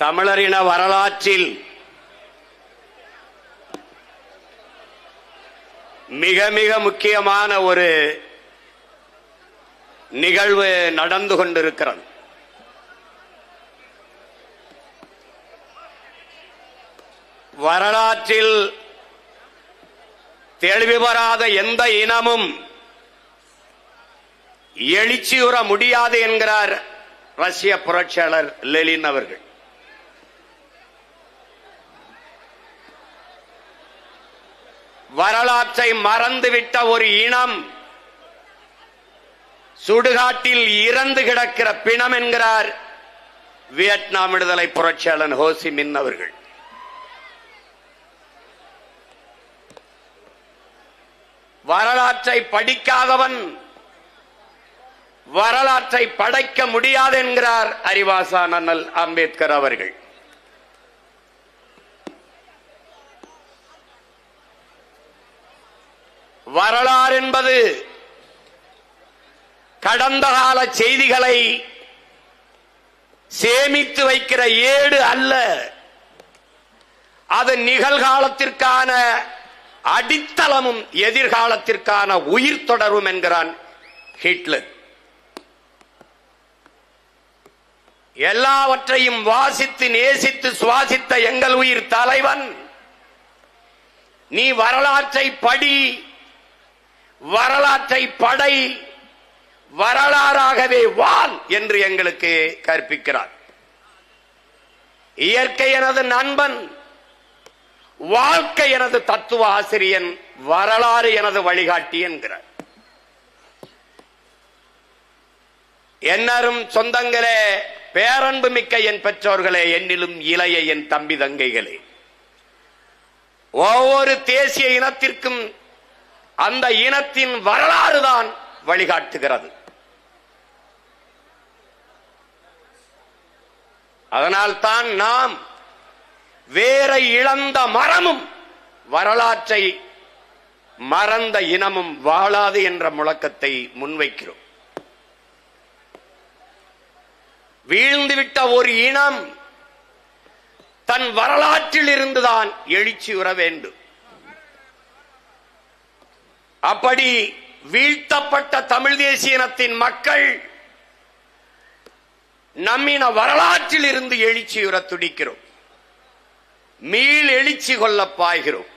தமிழரின வரலாற்றில் மிக மிக முக்கியமான ஒரு நிகழ்வு நடந்து கொண்டிருக்கிறது. வரலாற்றில் தெளிவு பெறாத எந்த இனமும் எழுச்சியுற முடியாது என்கிறார் ரஷ்ய புரட்சியாளர் லெனின் அவர்கள். வரலாற்றை மறந்துவிட்ட ஒரு இனம் சுடுகாட்டில் இறந்து கிடக்கிற பிணம் என்கிறார் வியட்நாம் விடுதலை புரட்சியாளர் ஹோ சி மின் அவர்கள். வரலாற்றை படிக்காதவன் வரலாற்றை படைக்க முடியாது என்கிறார் அறிவாசான் அண்ணல் அம்பேத்கர் அவர்கள். வரலாறு என்பது கடந்த கால செய்திகளை சேமித்து வைக்கிற ஏடு அல்ல, அது நிகழ்காலத்திற்கான அடித்தளமும் எதிர்காலத்திற்கான உயிர் தொடரும் என்கிறான் ஹிட்லர். எல்லாவற்றையும் வாசித்து நேசித்து சுவாசித்த எங்கள் உயிர் தலைவன், நீ வரலாற்றை படி, வரலாற்றை படை, வரலாறாகவே வாழ் என்று எங்களுக்கு கற்பிக்கிறார். இயற்கை எனது நண்பன், வாழ்க்கை எனது தத்துவ ஆசிரியன், வரலாறு எனது வழிகாட்டி என்கிறார். என்னரும் சொந்தங்களே, பேரன்பு மிக்க என் பெற்றோர்களே, என்னிலும் இளைய என் தம்பி தங்கைகளே, ஒவ்வொரு தேசிய இனத்திற்கும் அந்த இனத்தின் வரலாறு தான் வழிகாட்டுகிறது. அதனால்தான் நாம் வேரை இழந்த மரமும் வரலாற்றை மறந்த இனமும் வாழாது என்ற முழக்கத்தை முன்வைக்கிறோம். வீழ்ந்துவிட்ட ஒரு இனம் தன் வரலாற்றில் இருந்துதான் எழுச்சியுற வேண்டும். அப்படி வீழ்த்தப்பட்ட தமிழ் தேசிய இனத்தின் மக்கள் நம்மின வரலாற்றில் இருந்து எழுச்சியுற துடிக்கிறோம், மீள் எழுச்சி கொள்ள பாய்கிறோம்.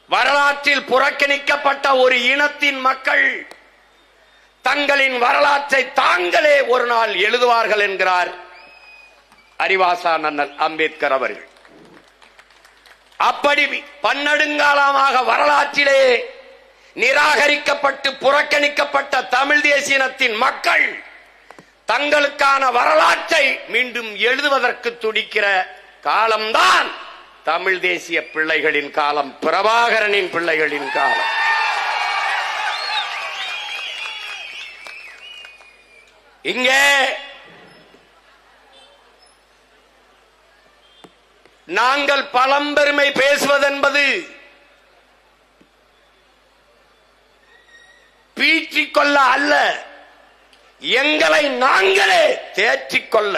வரலாற்றில் புறக்கணிக்கப்பட்ட ஒரு இனத்தின் மக்கள் தங்களின் வரலாற்றை தாங்களே ஒரு நாள் எழுதுவார்கள் என்கிறார் அறிவாசான் அண்ணல் அம்பேத்கர் அவர்கள். அப்படி பன்னெடுங்காலமாக வரலாற்றிலே நிராகரிக்கப்பட்டு புறக்கணிக்கப்பட்ட தமிழ் தேசிய இனத்தின் மக்கள் தங்களுக்கான வரலாற்றை மீண்டும் எழுதுவதற்கு துடிக்கிற காலம்தான் தமிழ் தேசிய பிள்ளைகளின் காலம், பிரபாகரனின் பிள்ளைகளின் காலம். இங்கே நாங்கள் பழம்பெருமை பேசுவதென்பது பீற்றிக்கொள்ள அல்ல, எங்களை நாங்களே தேற்றிக்கொள்ள.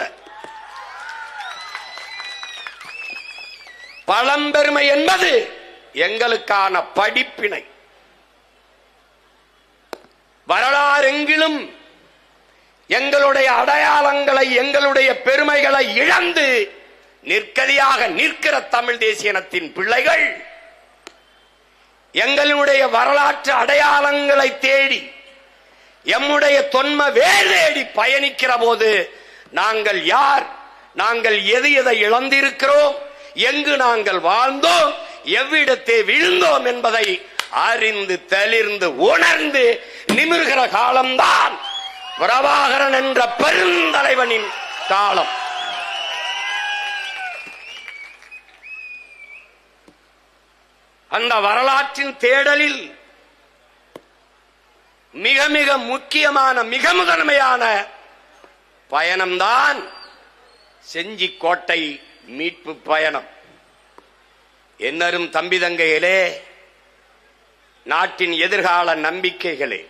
பழம்பெருமை என்பது எங்களுக்கான படிப்பினை. வரலாறெங்கிலும் எங்களுடைய அடையாளங்களை, எங்களுடைய பெருமைகளை இழந்து நிற்கதியாக நிற்கிற தமிழ் தேசிய இனத்தின் பிள்ளைகள் எங்களுடைய வரலாற்று அடையாளங்களை தேடி, எம்முடைய தொன்ம வேர் தேடி பயணிக்கிற போது நாங்கள் யார், நாங்கள் எது எதை இழந்திருக்கிறோம், எங்கு நாங்கள் வாழ்ந்தோம், எவ்விடத்தை விழுந்தோம் என்பதை அறிந்து தெளிர்ந்து உணர்ந்து நிமிர்கிற காலம்தான் பிரபாகரன் என்ற பெருந்தலைவனின் காலம். அந்த வரலாற்றின் தேடலில் மிக மிக முக்கியமான, மிக முதன்மையான பயணம்தான் செஞ்சி கோட்டை மீட்பு பயணம். என்னரும் தம்பி தங்கைகளே, நாட்டின் எதிர்கால நம்பிக்கைகளே,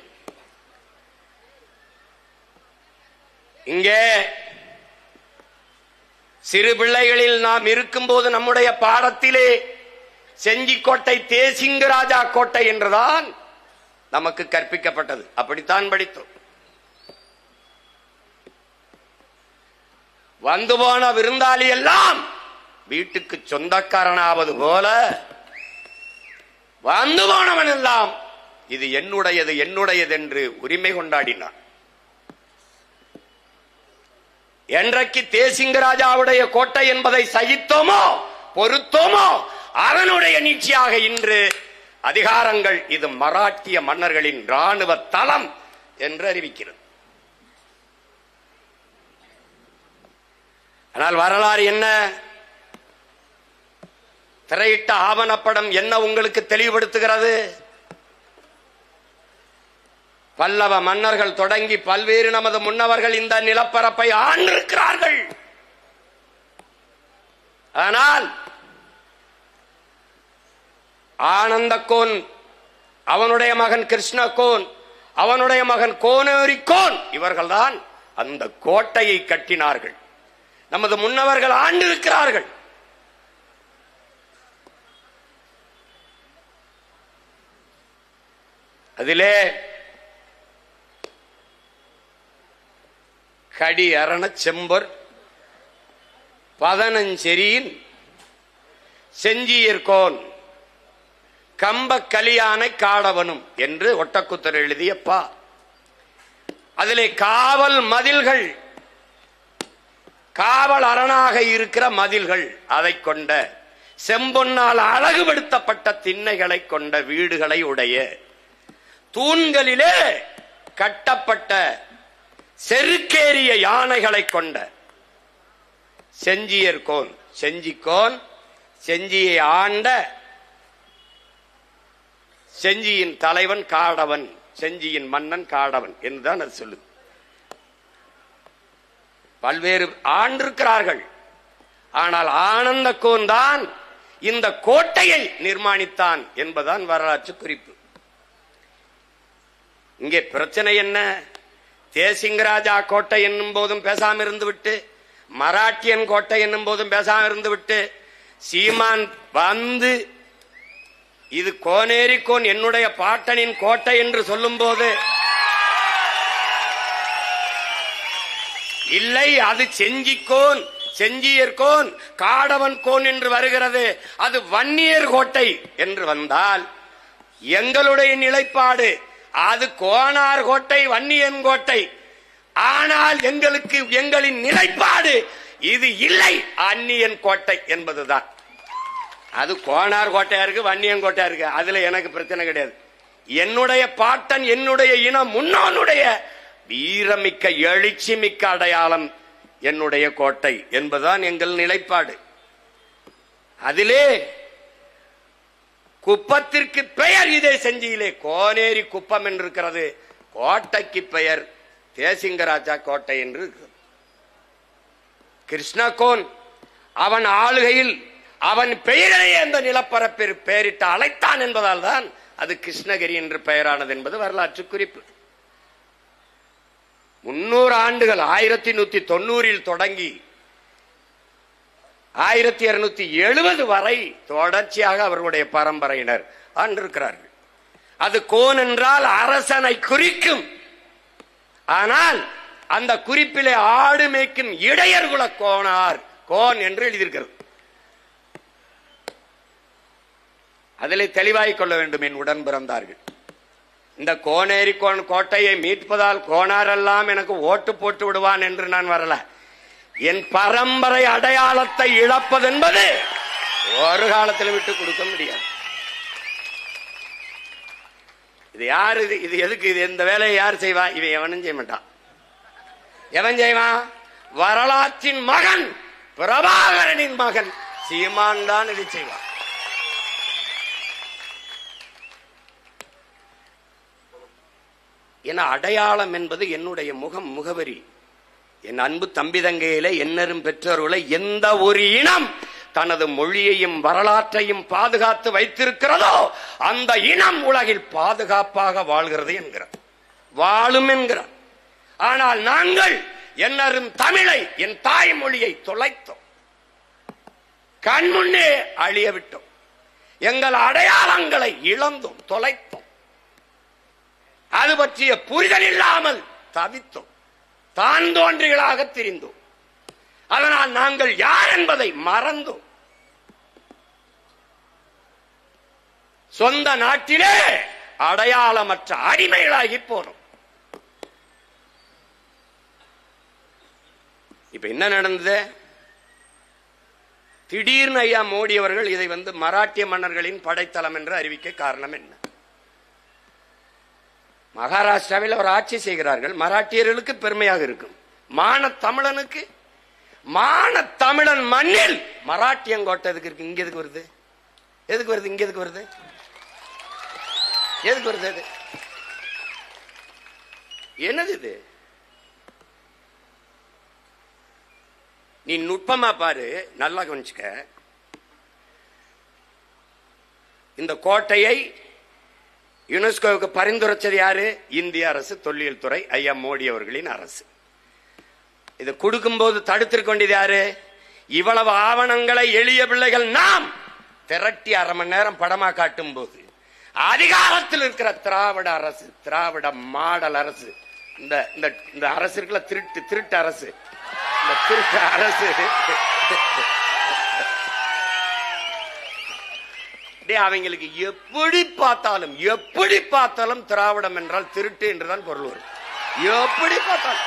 இங்கே சிறு பிள்ளைகளில் நாம் இருக்கும்போது நம்முடைய பாடத்திலே செஞ்சிக்கோட்டை தேசிங்கராஜா கோட்டை என்றுதான் நமக்கு கற்பிக்கப்பட்டது. அப்படித்தான் படித்தோம். வந்து போன விருந்தாளி எல்லாம் வீட்டுக்கு சொந்தக்காரனாவது போல வந்து போனவன் எல்லாம் இது என்னுடையது என்னுடையது என்று உரிமை கொண்டாடினான். என்றைக்கு தேசிங்கராஜாவுடைய கோட்டை என்பதை சகித்தோமோ பொறுத்தோமோ அவனுடைய நீட்சியாக இன்று அதிகாரங்கள் இது மராட்டிய மன்னர்களின் ராணுவ தளம் என்று அறிவிக்கிறது. ஆனால் வரலாறு என்ன, திரையிட்ட ஆவணப்படம் என்ன உங்களுக்கு தெளிவுபடுத்துகிறது? பல்லவ மன்னர்கள் தொடங்கி பல்வேறு நமது முன்னவர்கள் இந்த நிலப்பரப்பை ஆண்டிருக்கிறார்கள். ஆனால் ஆனந்தகோன், அவனுடைய மகன் கிருஷ்ணகோன், அவனுடைய மகன் கோனேரிக்கோன், இவர்கள்தான் அந்த கோட்டையை கட்டினார்கள். நமது முன்னவர்கள் ஆண்டிருக்கிறார்கள். அதிலே கடி அரண செம்பர் 15 செஞ்சியர்கோன் கம்ப கலியானை காடவனும் என்று ஒட்டக்குத்தர் எழுதியப்பா. அதிலே காவல் மதில்கள், காவல் அரணாக இருக்கிற மதில்கள், அதை கொண்ட செம்பொன்னால் அழகுபடுத்தப்பட்ட திண்ணைகளை கொண்ட வீடுகளை உடைய தூண்களிலே கட்டப்பட்ட செருக்கேறிய யானைகளை கொண்ட செஞ்சியர்கோன், செஞ்சிக்கோன், செஞ்சியை ஆண்ட செஞ்சியின் தலைவன் காடவன், செஞ்சியின் மன்னன் காடவன் என்றுதான் அது சொல்லுது. பல்வேறு ஆண்டிருக்கிறார்கள். ஆனால் ஆனந்தகோன் தான் இந்த கோட்டையை நிர்மாணித்தான் என்பதுதான் வரலாற்று குறிப்பு. இங்கே பிரச்சனை என்ன? தேசிங்கராஜா கோட்டை என்னும் போதும் பேசாம இருந்து விட்டு, மராட்டியன் கோட்டை என்னும் போதும் பேசாம இருந்து விட்டு, சீமான் வந்து இது கோனேரிக்கோன் என்னுடைய பாட்டனின் கோட்டை என்று சொல்லும் போது, இல்லை அது செஞ்சிக்கோன், செஞ்சியர்கோன், காடவன் கோன் என்று வருகிறது, அது வன்னியர் கோட்டை என்று வந்தால் எங்களுடைய நிலைப்பாடு அது கோனார் கோட்டை, வன்னியன் கோட்டை. ஆனால் எங்களுக்கு எங்களின் நிலைப்பாடு இது இல்லை, அந்நியன் கோட்டை என்பதுதான். அது கோனார் கோட்டையா இருக்கு, வன்னியன் கோட்டையா இருக்கு, அதுல எனக்கு பிரச்சனை கிடையாது. என்னுடைய பாட்டன், என்னுடைய இனம், முன்னோனுடைய வீரமிக்க எழுச்சி மிக்க அடையாளம் என்னுடைய கோட்டை என்பதுதான் எங்கள் நிலைப்பாடு. அதிலே குப்பத்திற்கு பெயர் இதே செஞ்சியிலே கோனேரி குப்பம் என்று இருக்கிறது, கோட்டைக்கு பெயர் தேசிங்கராஜா கோட்டை என்று இருக்கிறது. கிருஷ்ணகோன் அவன் ஆளுகையில் அவன் பெயரையே அந்த நிலப்பரப்பில் பெயரிட்டு அழைத்தான் என்பதால் தான் அது கிருஷ்ணகிரி என்று பெயரானது என்பது வரலாற்று குறிப்பு. 300 ஆண்டுகள் 1190 தொடங்கி 1270 வரை தொடர்ச்சியாக அவர்களுடைய பரம்பரையினர் ஆண்டிருக்கிறார்கள். அது கோன் என்றால் அரசனை குறிக்கும். ஆனால் அந்த குறிப்பிலே ஆடு மேய்க்கும் இடையர்குல கோனார் கோன் என்று எழுதியிருக்கிறது. அதிலே தெளிவாய் கொள்ள வேண்டும் என் உடன் பிறந்தார்கள். இந்த கோனேரி கோட்டையை மீட்பதால் கோனாரெல்லாம் எனக்கு ஓட்டு போட்டு விடுவான் என்று நான் வரல. என் பரம்பரை அடையாளத்தை இழப்பது என்பது ஒரு காலத்தில் விட்டு கொடுக்க முடியாது. இது யாரு? இது எதுக்கு? இது இந்த வேலையை யார் செய்வா? இவன் எவனும் செய்ய மாட்டான். எவன் செய்வான்? வரலாற்றின் மகன், பிரபாகரனின் மகன் சீமான் தான் இது செய்வான். என அடையாளம் என்பது என்னுடைய முகம், முகவரி. என் அன்பு தம்பி தங்கையில என்னரும் பெற்றோர்களை எந்த ஒரு இனம் தனது மொழியையும் வரலாற்றையும் பாதுகாத்து வைத்திருக்கிறதோ அந்த இனம் உலகில் பாதுகாப்பாக வாழ்கிறது என்கிறார், வாழும் என்கிறார். ஆனால் நாங்கள் என்னரும் தமிழை, என் தாய்மொழியை தொலைத்தோம், கண்முன்னே அழிய விட்டோம், எங்கள் அடையாளங்களை இழந்தோம், தொலைத்தோம், அது பற்றிய புரிதல் இல்லாமல் தவித்தோம், தான் தோன்றிகளாக திரிந்தோம். அதனால் நாங்கள் யார் என்பதை மறந்தோம். சொந்த நாட்டிலே அடையாளமற்ற அடிமைகளாகி போனோம். இப்ப என்ன நடந்தது? திடீர்னு ஐயா மோடி அவர்கள் இதை மராட்டிய மன்னர்களின் படைத்தளம் என்று அறிவிக்க காரணம் என்ன? மகாராஷ்டிராவில் அவர் ஆட்சி செய்கிறார்கள், மராட்டியர்களுக்கு பெருமையாக இருக்கும். மான தமிழனுக்கு, மான தமிழன் மண்ணில் மராட்டியங்கோட்டை எதுக்கு இருக்கு? இங்க எதுக்கு வருது? எதுக்கு வருது? இங்க எதுக்கு வருது? எதுக்கு வருது? அது என்னது? இது நீ நுட்பமா பாரு, நல்லா கவனிச்சுக்க. இந்த கோட்டையை யுனெஸ்கோவுக்கு பரிந்துரைச்சது யாரு? இந்திய அரசு, தொல்லியல் துறை, ஐயா மோடி அவர்களின் அரசு. இதை கொடுக்கும் போது தடுத்திருக்க வேண்டியது யாரு? இவ்வளவு ஆவணங்களை எளிய பிள்ளைகள் நாம் திரட்டி அரை மணி நேரம் படமா காட்டும் போது அதிகாரத்தில் இருக்கிற திராவிட அரசு, திராவிட மாடல் அரசு, இந்த அரசு இருக்குல்ல, திருட்டு அரசு, இந்த திருட்டு அரசு அவங்களுக்கு எப்படி பார்த்தாலும் திராவிடம் என்றால் திருட்டு என்றுதான் பொருள் வரும். எப்படி பார்த்தாலும்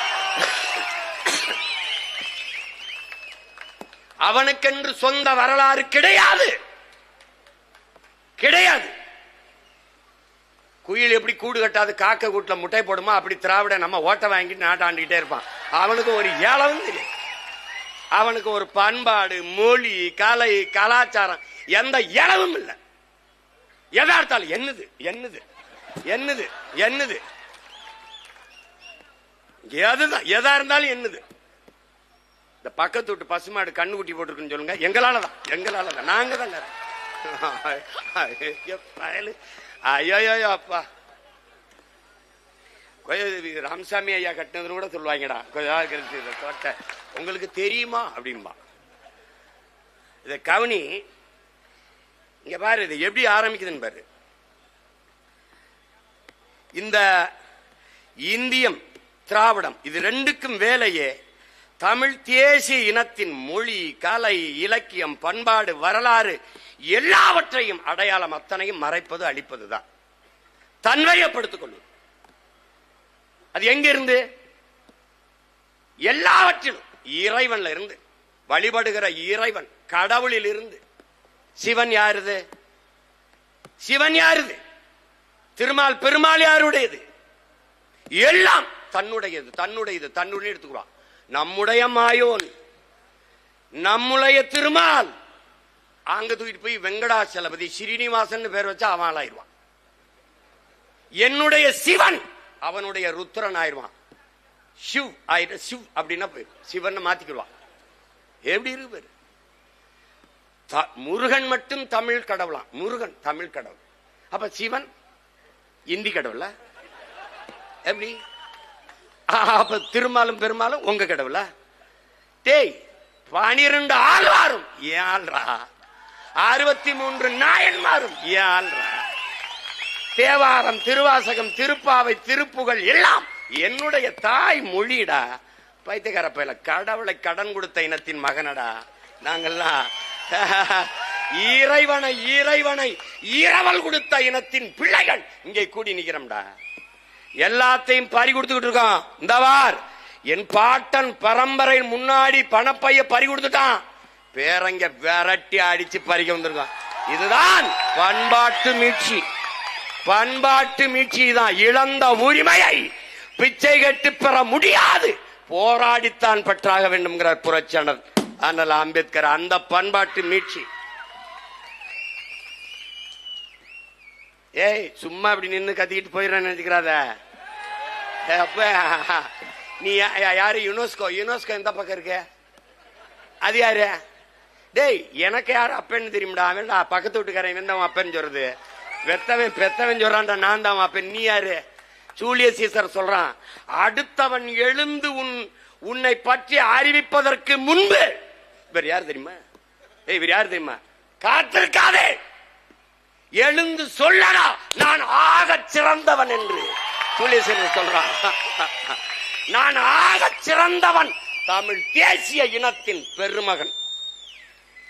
அவனுக்கென்று சொந்த வரலாறு கிடையாது. குயில் எப்படி கூடு கட்டாது காக்க கூட்டுல முட்டை போடுமா, அப்படி திராவிட நம்ம ஓட்ட வாங்கிட்டு நாட்டாண்டிட்டே இருப்பான். அவனுக்கு ஒரு ஏளவும் இல்லை. அவனுக்கு ஒரு பண்பாடு, மொழி, கலை, கலாச்சாரம் எந்த ஏளவும் இல்லை. எதார்த்தாலும் என்னது எதுதான் எதா இருந்தாலும் என்னது? இந்த பக்கத்து விட்டு பசுமாடு கண்ணுக்குட்டி போட்டுருக்குன்னு சொல்லுங்க, எங்களாலதான் நாங்க தான். ஐயோ அப்பா, ராமசாமி ஐயா கட்டினதுன்னு கூட சொல்லுவாங்கடா, கோட்டை உங்களுக்கு தெரியுமா அப்படின்பா. இத கவனி, இங்க பாரு, இது எப்படி ஆரம்பிக்குதுன்னு பாரு. இந்த இந்தியம், திராவிடம், இது ரெண்டுக்கும் வேலையே தமிழ் தேசிய இனத்தின் மொழி, கலை, இலக்கியம், பண்பாடு, வரலாறு எல்லாவற்றையும், அடையாளம் அத்தனையும் மறைப்பது, அழிப்பதுதான், தன்வயப்படுத்திக் கொள்வது. அது எங்க இருந்து? எல்லாவற்றிலும், இறைவன்ல இருந்து, வழிபடுகிற இறைவன், கடவுளில் இருந்து. சிவன் யாருது? திருமால் பெருமாள் யாருடையது? எல்லாம் தன்னுடையது. எடுத்துக்குவான். நம்முடைய மாயோன், நம்முடைய திருமால், அங்க தூக்கிட்டு போய் வெங்கடாச்சலபதி, ஸ்ரீனிவாசன் பேர் வச்சா அவன் ஆயிடுவான். என்னுடைய சிவன் அவனுடைய ருத்ரன் ஆயிடுவான். சிவ் ஆயிட்ட சிவ் அப்படின்னா போயிடும், சிவன் மாத்திக்குவான். எப்படி இருக்கு? முருகன் மட்டும் தமிழ் கடவுளாம். முருகன் தமிழ் கடவுள். அப்ப சிவன் இந்தி கடவுள? எப்படி? அப்ப திருமாலும் பெருமாளும் உங்க கடவுள? டேய், 12 ஆழ்வாரும் ஏழ்ரா, 63 நாயன்மாரும் ஏழ்ரா, தேவாரம், திருவாசகம், திருப்பாவை, திருப்புகழ் எல்லாம் என்னுடைய தாய் மொழிடா. பைத்தியக்கார பையல, கடவுளை கடன் கொடுத்த இனத்தின் மகனடா நாங்கெல்லாம். இறைவனை இரவல் கொடுத்த இனத்தின் பிள்ளைகள் இங்கே கூடி நிக்கிறோம்டா. எல்லாத்தையும் பறி கொடுத்துக்கிட்டு இருக்கோம். இந்த வார், என் பாட்டன் பரம்பரை முன்னாடி பணப்பைய பறி கொடுத்துட்டான், பேரங்க விரட்டி அடிச்சு பறிக்க வந்திருக்கான். இதுதான் பண்பாட்டு மீட்சி தான். இழந்த உரிமையை பிச்சை கட்டு பெற முடியாது, போராடித்தான் பெற்றாக வேண்டும் புரட்சியாளர் அண்ணல் அம்பேத்கர். அந்த பண்பாட்டு மீட்சி. ஏய், சும்மா அப்படி நின்று கத்திக்கிட்டு போயிடறேன்னு நினைச்சுக்கிறாத. அப்ப நீ யாரு? யுனெஸ்கோ எந்த பக்கம் இருக்க? அது யாரு? டேய், எனக்கு யாரு அப்பன்னு தெரியும்டா. அவன்டா பக்கத்து வீட்டுக்காரன், இவன் தான் அப்பன்னு சொல்றது. பெத்தவன் சொல்றான்டா, நான் தான் அப்பன். நீ யாரு? ஜூலியஸ் சீசர் சொல்றான், அடுத்தவன் எழுந்து உன்னை பற்றி அறிவிப்பதற்கு முன்பு இவர் யார் தெரியுமா? இவர் யார் தெரியுமா? காத்திருக்காதே, எழுந்து சொல்லடா நான் ஆக சிறந்தவன் என்று சொல்றான். நான் ஆக சிறந்தவன், தமிழ் தேசிய இனத்தின் பெருமகன்,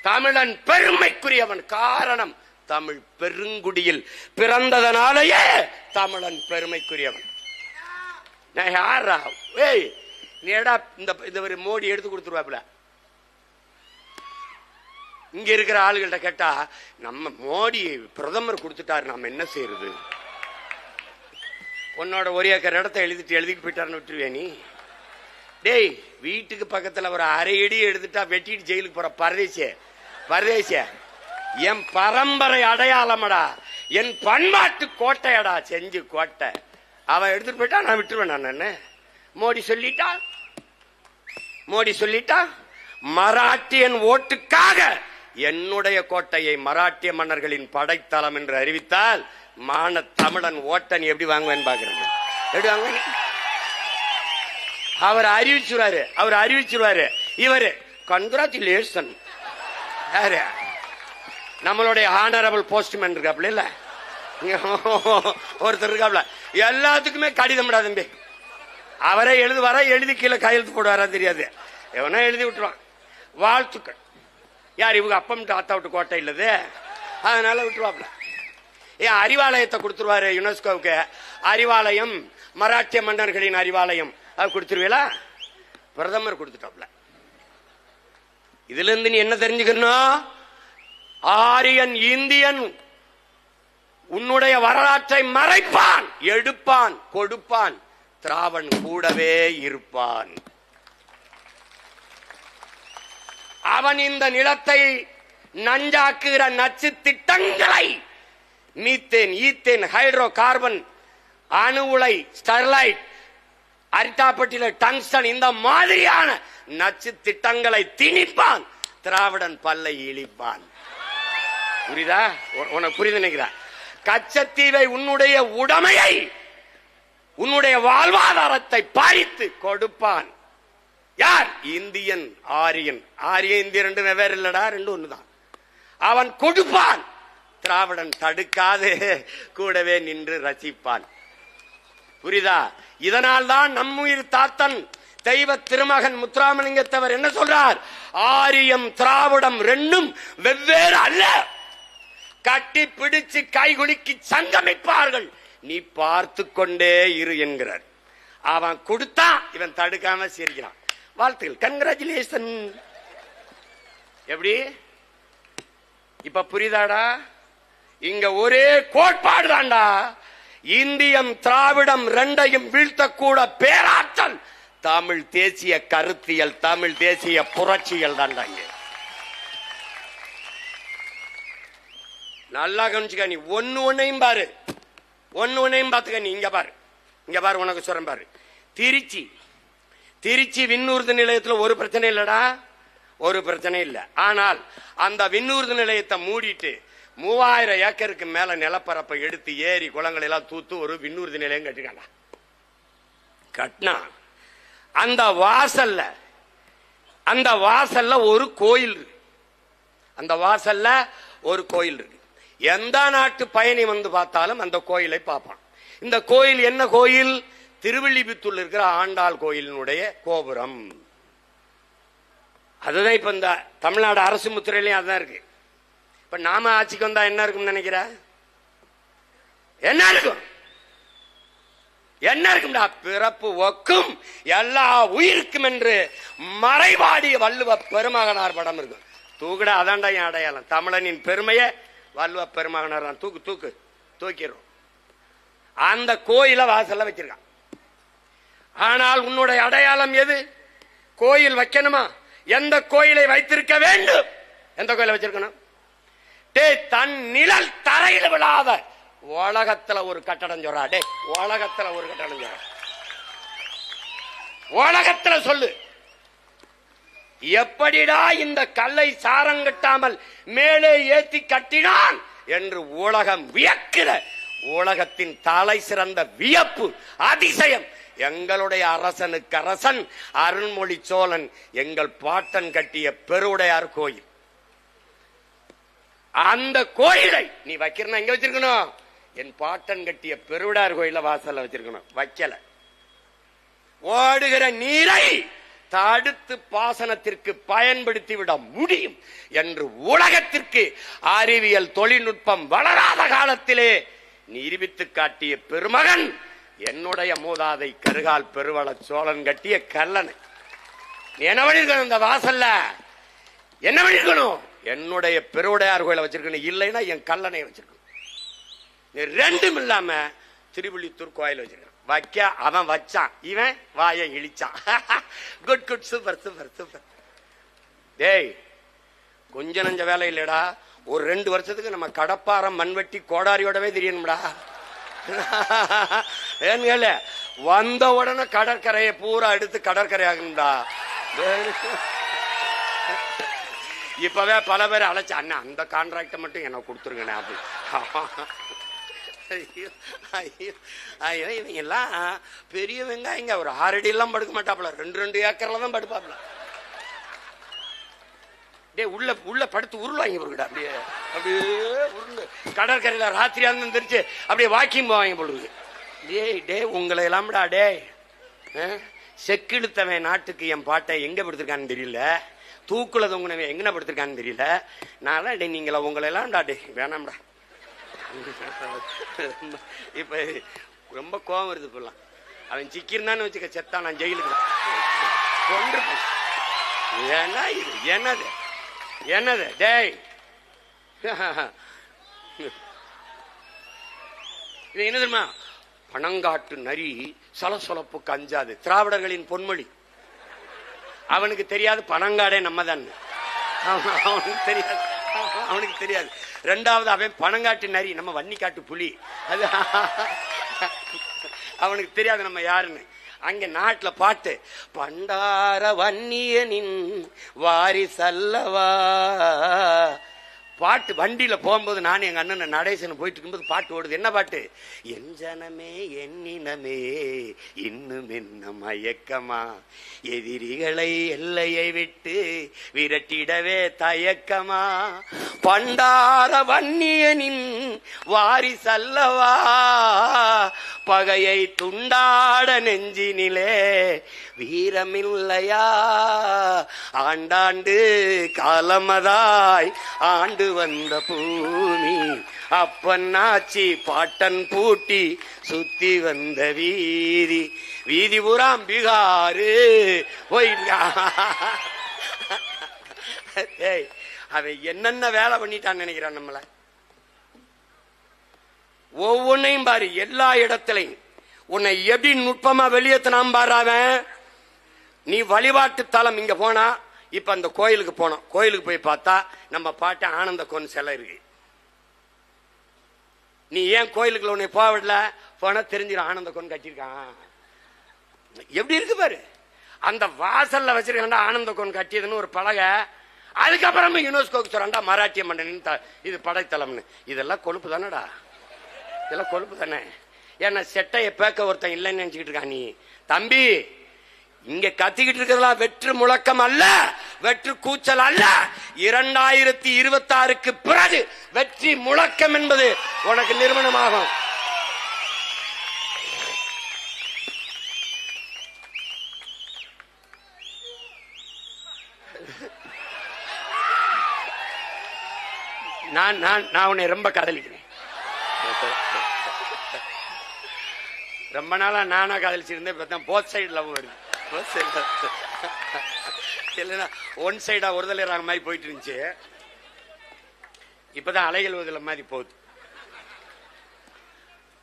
தமிழன் பெருமைக்குரியவன். காரணம், தமிழ் பெருங்குடியில் பிறந்ததனாலேயே தமிழன் பெருமைக்குரியவன். யாரா நீடா இந்த மோடி எடுத்து கொடுத்துருவாப்ல. இங்க இருக்கிற ஆளுகள்ட்ட கேட்டா, நம்ம மோடி பிரதமர் கொடுத்துட்டாரு, நம்ம என்ன செய்யறது? உன்னோட ஒரு ஏக்கர் இடத்த எழுதிட்டு போயிட்டாருன்னு விட்டுருவே நீ? டேய், வீட்டுக்கு பக்கத்துல ஒரு அரை அடி எடுத்துட்டா வெட்டிட்டு ஜெயிலுக்கு போற பரதேசிய என் பரம்பரை அடையாளமடா, என் பண்பாட்டு கோட்டையடா செஞ்சு கோட்டை. அவன் எடுத்துட்டு போயிட்டா நான் விட்டுருவேன். நான் மோடி சொல்லிட்டா மராட்டியன் ஓட்டுக்காக என்னுடைய கோட்டையை மராட்டிய மன்னர்களின் படைத்தளம் என்று அறிவித்தால் மான தமிழன் ஓட்டன் எப்படி வாங்குவேன்னு பாக்குறேன். எப்படி வாங்குவேன்? அவர் அறிவிச்சுருவாரு. இவரு கங்க்ராச்சுலேஷன். நம்மளுடைய ஹானரபிள் போஸ்ட்மேன் இருக்காப்ல, இல்ல ஒருத்தர் இருக்காப்ல, எல்லாத்துக்குமே கடிதம் தம்பி. அவரே எழுதி கீழே கையெழுத்து போடுவாரா தெரியாது, எவனா எழுதி விட்டுருவான். வாழ்த்துக்கள். யார் இவங்க அப்பம் தாத்தா விட்டு கோட்டை இல்லது, அதனால விட்டுருவாப்ல. ஏன் அறிவாலயத்தை கொடுத்துருவாரு யுனெஸ்கோவுக்கு. அறிவாலயம் மராட்டிய மன்னர்களின் அறிவாலயம், அது கொடுத்துருவீங்களா? பிரதமர் கொடுத்துட்டாப்ல. இதுல இருந்து நீ என்ன தெரிஞ்சுக்கணும்? ஆரியன் இந்தியன் உன்னுடைய வரலாற்றை மறைப்பான், எடுப்பான், கொடுப்பான். திராவன் கூடவே இருப்பான். அவன் இந்த நிலத்தை நஞ்சாக்குகிற நச்சு திட்டங்களை, மீத்தேன், ஈத்தேன், ஹைட்ரோ கார்பன், அணு உலை, ஸ்டெர்லைட், அரிட்டாப்பட்டியில டங்ஸ்டன், இந்த மாதிரியான நச்சு திட்டங்களை திணிப்பான். திராவிடன் பல்லை இழிப்பான். புரியுதா? உனக்கு புரியுது நினைக்கிறேன். கச்சத்தீவை உன்னுடைய உடைமையை, உன்னுடைய வாழ்வாதாரத்தை பறித்து கொடுப்பான். யார்? இந்தியன், ஆரியன். ஆரிய இந்திய ரெண்டு வெவ்வேறு இல்லடா, ரெண்டு ஒண்ணுதான். அவன் கொடுப்பான். திராவிடன் தடுக்காது கூடவே நின்று ரசிப்பான். புரியுதா? இதனால் தான் நம்முயிர் தாத்தன் தெய்வ திருமகன் முத்துராமலிங்கத்தவர் என்ன சொல்றார்? ஆரியம் திராவிடம் ரெண்டும் வெவ்வேறு அல்ல, கட்டி பிடிச்சு கைகுலுக்கி சங்கமிப்பார்கள், நீ பார்த்து கொண்டே இரு என்கிறார். அவன் கொடுத்தா இவன் தடுக்காம சிரிக்கிறான். வாழ்த்துக்கள், கங்க்ராச்சுலேஷன். எப்படி இப்ப புரியுதாடா? இங்க ஒரே கோட்பாடு தான்டா. இந்தியம் திராவிடம் ரெண்டையும் வீழ்த்தக்கூட பேராற்றல் தமிழ் தேசிய கருத்தியல், தமிழ் தேசிய புரட்சிகள் தான்டா. இங்க நல்லா கவனிச்சுக்க. நீ ஒன்னையும் பாரு, ஒன்னையும் பாத்துக்க. நீ இங்க பாரு, உனக்கு சொல்றேன் பாரு. திருச்சி விண்ணூர்தி நிலையத்தில் ஒரு பிரச்சனை இல்லடா, ஒரு பிரச்சனை இல்ல. ஆனால் அந்த விண்ணூர்தி நிலையத்தை மூடிட்டு 3000 ஏக்கருக்கு மேல நிலப்பரப்பை எடுத்து ஏரி குளங்கள் எல்லாம் தூத்து ஒரு விண்ணூர்தி நிலையம் கட்டிக்காண்டா. கட்டினா அந்த வாசல்ல ஒரு கோயில் இருக்கு. அந்த வாசல்ல ஒரு கோயில் இருக்கு. எந்த நாட்டு பயணி வந்து பார்த்தாலும் அந்த கோயிலை பார்ப்பான். இந்த கோயில் என்ன கோயில்? திருவில்லிபுத்தூர் இருக்கிற ஆண்டாள் கோயிலினுடைய கோபுரம். அதுதான் இப்ப இந்த தமிழ்நாடு அரசு முத்திரையிலையும் அதுதான் இருக்கு. இப்ப நாம ஆட்சிக்கு வந்தா என்ன இருக்கும் நினைக்கிற? என்ன இருக்கும்? என்ன இருக்கும்டா? பிறப்பு ஒக்கும் எல்லா உயிருக்கும் என்று மறைவாடிய வள்ளுவ பெருமகனார் படம் இருக்கும். தூக்குடா, அதான்டா என் அடையாளம். தமிழனின் பெருமையை வள்ளுவ பெருமகனார் தான். தூக்கிடுறோம். அந்த கோயில வாசல்ல வச்சிருக்கான். ஆனால் உன்னுடைய அடையாளம் எது? கோயில் வைக்கணுமா? எந்த கோயிலை வைத்திருக்க வேண்டும்? எந்த கோயிலை வச்சிருக்கணும்? தன் நிழல் தரையில் விழாத உலகத்துல ஒரு கட்டடம் சொல்றா. டே, உலகத்துல ஒரு கட்டடம் சொல்ற, உலகத்துல சொல்லு. எப்படிடா இந்த கல்லை சாரங்கட்டாமல் மேலே ஏத்தி கட்டினான் என்று உலகம் வியக்கிற, உலகத்தின் தலை சிறந்த வியப்பு, அதிசயம் எங்களுடைய அரசனுக்கு அரசன் அருண்மொழி சோழன் எங்கள் பாட்டன் கட்டிய பெருவுடையார் கோயில். அந்த கோயிலை நீ வைக்கிறனா எங்க வச்சிருக்கணும்? என் பாட்டன் கட்டிய பெருவுடையார் கோயில வாசல்ல வச்சிருக்கணும். வைக்கல. ஓடுகிற நீரை தடுத்து பாசனத்திற்கு பயன்படுத்தி விட முடியும் என்று உலகத்திற்கு அறிவியல் தொழில்நுட்பம் வளராத காலத்திலே நிரூபித்து காட்டிய பெருமகன் என்னுடைய மூதாதை கருகால் பெருவள சோழன் கட்டிய கல்லணை. என்ன பண்ணிருக்கணும்? இந்த வாசல்ல என்ன பண்ணிருக்கணும்? என்னுடைய பெருவுடையார் கோயில வச்சிருக்கணும். இல்லைன்னா என் கல்லணை வச்சிருக்கணும். ரெண்டும் இல்லாம திருவிழித்தூர் கோயில் வச்சிருக்கணும். வைக்க அவன் வச்சான், இவன் வாயை இழிச்சான். Good good, super super super. டேய், கொஞ்ச நஞ்ச வேலை இல்லடா. ஒரு 2 வருஷத்துக்கு நம்ம கடப்பாரம் மண்வெட்டி கோடாரியோடவே தெரியணும்டா. ஏன்னு வந்த உடனே கடற்கரையை பூரா எடுத்து கடற்கரை ஆகணும்டா. இப்பவே பல பேர் அழைச்ச அண்ணா அந்த கான்ட்ராக்ட மட்டும் எனக்கு கொடுத்துருங்கண்ணே அப்படி. இவங்க எல்லாம் பெரிய வெங்காயங்க. ஒரு 6 அடி எல்லாம் படுக்க மாட்டாப்ல, 2 ஏக்கர்ல தான் படுப்பாப்ல. டே உள்ள உள்ள படுத்து உருளாங்க பொருடா. அப்படியே அப்படியே உருண்டு கடற்கரையில ராத்திரியா இருந்துருச்சு அப்படியே வாக்கிங் போவாங்க பொழுது. டே டே உங்களை எல்லாம்டா டே செக்கிழுத்தவன் நாட்டுக்கு என் பாட்டை எங்க படுத்திருக்கான்னு தெரியல, தூக்குல தொங்குனவன் எங்கன படுத்திருக்கான்னு தெரியல. நான் டே நீங்கள உங்களை எல்லாம்டா டே வேணாம்டா. இப்ப ரொம்ப கோபம் வருது. இப்பெல்லாம் அவன் சிக்கிருந்தான்னு வச்சுக்க செத்தான், நான் ஜெயிலுக்கு கொண்டிருப்பேன். ஏன்னா இது என்னது என்னது டேய்? இது என்ன தெரியுமா? பனங்காட்டு நரி சலசொலப்புக்கு அஞ்சாது. திராவிடர்களின் பொன்மொழி. அவனுக்கு தெரியாது பனங்காடே நம்ம தான். அவனுக்கு தெரியாது, அவனுக்கு தெரியாது. 2வது அவன் பனங்காட்டு நரி, நம்ம வன்னிக்காட்டு புலி. அது அவனுக்கு தெரியாது நம்ம யாருன்னு. அங்க நாட்டுல பாட்டு, பண்டார வன்னியனின் வாரிசல்லவா பாட்டு. வண்டியில போகும்போது நான் எங்க அண்ணன் நடேசன் போயிட்டு இருக்கும்போது பாட்டு ஓடுது. என்ன பாட்டு? என் ஜனமே என்னினமே இன்னும் என்ன மயக்கமா, எதிரிகளை எல்லையை விட்டு விரட்டிடவே தயக்கமா, பண்டார வன்னியனின் வாரிசல்லவா பகையை துண்டாட நெஞ்சினிலே வீரமில்லையா, ஆண்டாண்டு காலமதாய் ஆண்டு வந்த பூமி, அப்பன்னாச்சி பாட்டன் பூட்டி சுத்தி வந்த வீதி, வீதி புறாம் பீகாரு. அவன் என்னென்ன வேலை பண்ணிட்டான்னு நினைக்கிறான் நம்மள. ஒவ்வொன்னையும் பாரு, எல்லா இடத்திலையும் உன்னை எப்படி நுட்பமா வெளியேற்றினான் பாரு. அவன் நீ வழிபாட்டு தலம் இங்க போனா, இப்ப அந்த கோயிலுக்கு போனோம், கோயிலுக்கு போய் பார்த்தா நம்ம பாட்டு ஆனந்த கோன் சிலை இருக்கு. நீ ஏன் கோயிலுக்குள்ள உன்னை போவிடல? போனா தெரிஞ்சிடும் ஆனந்த கோன் கட்டியிருக்கான். எப்படி இருக்கு பாரு. அந்த வாசல்ல வச்சிருக்காண்டா ஆனந்த கோன் கட்டியதுன்னு ஒரு பலகை. அதுக்கப்புறமா யுனெஸ்கோக்கு சொல்றாண்டா மராட்டிய மன்னனின் இது படைத்தலம்னு. இதெல்லாம் கொழுப்பு தானடா, இதெல்லாம் கொழுப்பு தானே. ஏன்னா செட்டைய பேக்க ஒருத்தன் இல்லைன்னு நினைச்சுக்கிட்டு இருக்கான். நீ தம்பி இங்க கத்திக்கிட்டு இருக்கிறதெல்லாம் வெற்று முழக்கம் அல்ல, வெற்று கூச்சல் அல்ல. 2026க்கு பிறகு வெற்றி முழக்கம் என்பது உனக்கு நிறுவனமாகும். நான் உன்னை ரொம்ப காதலிக்கிறேன். ரொம்ப நாளா நானா காதலிச்சிருந்தேன். போத் சைடு லவ் வருது. இல்லைன்னா ஒன் சைடா ஒருதலை ராக மாதிரி போயிட்டு இருந்துச்சு. இப்பதான் அலைகள் ஒருதலை மாதிரி போகுது.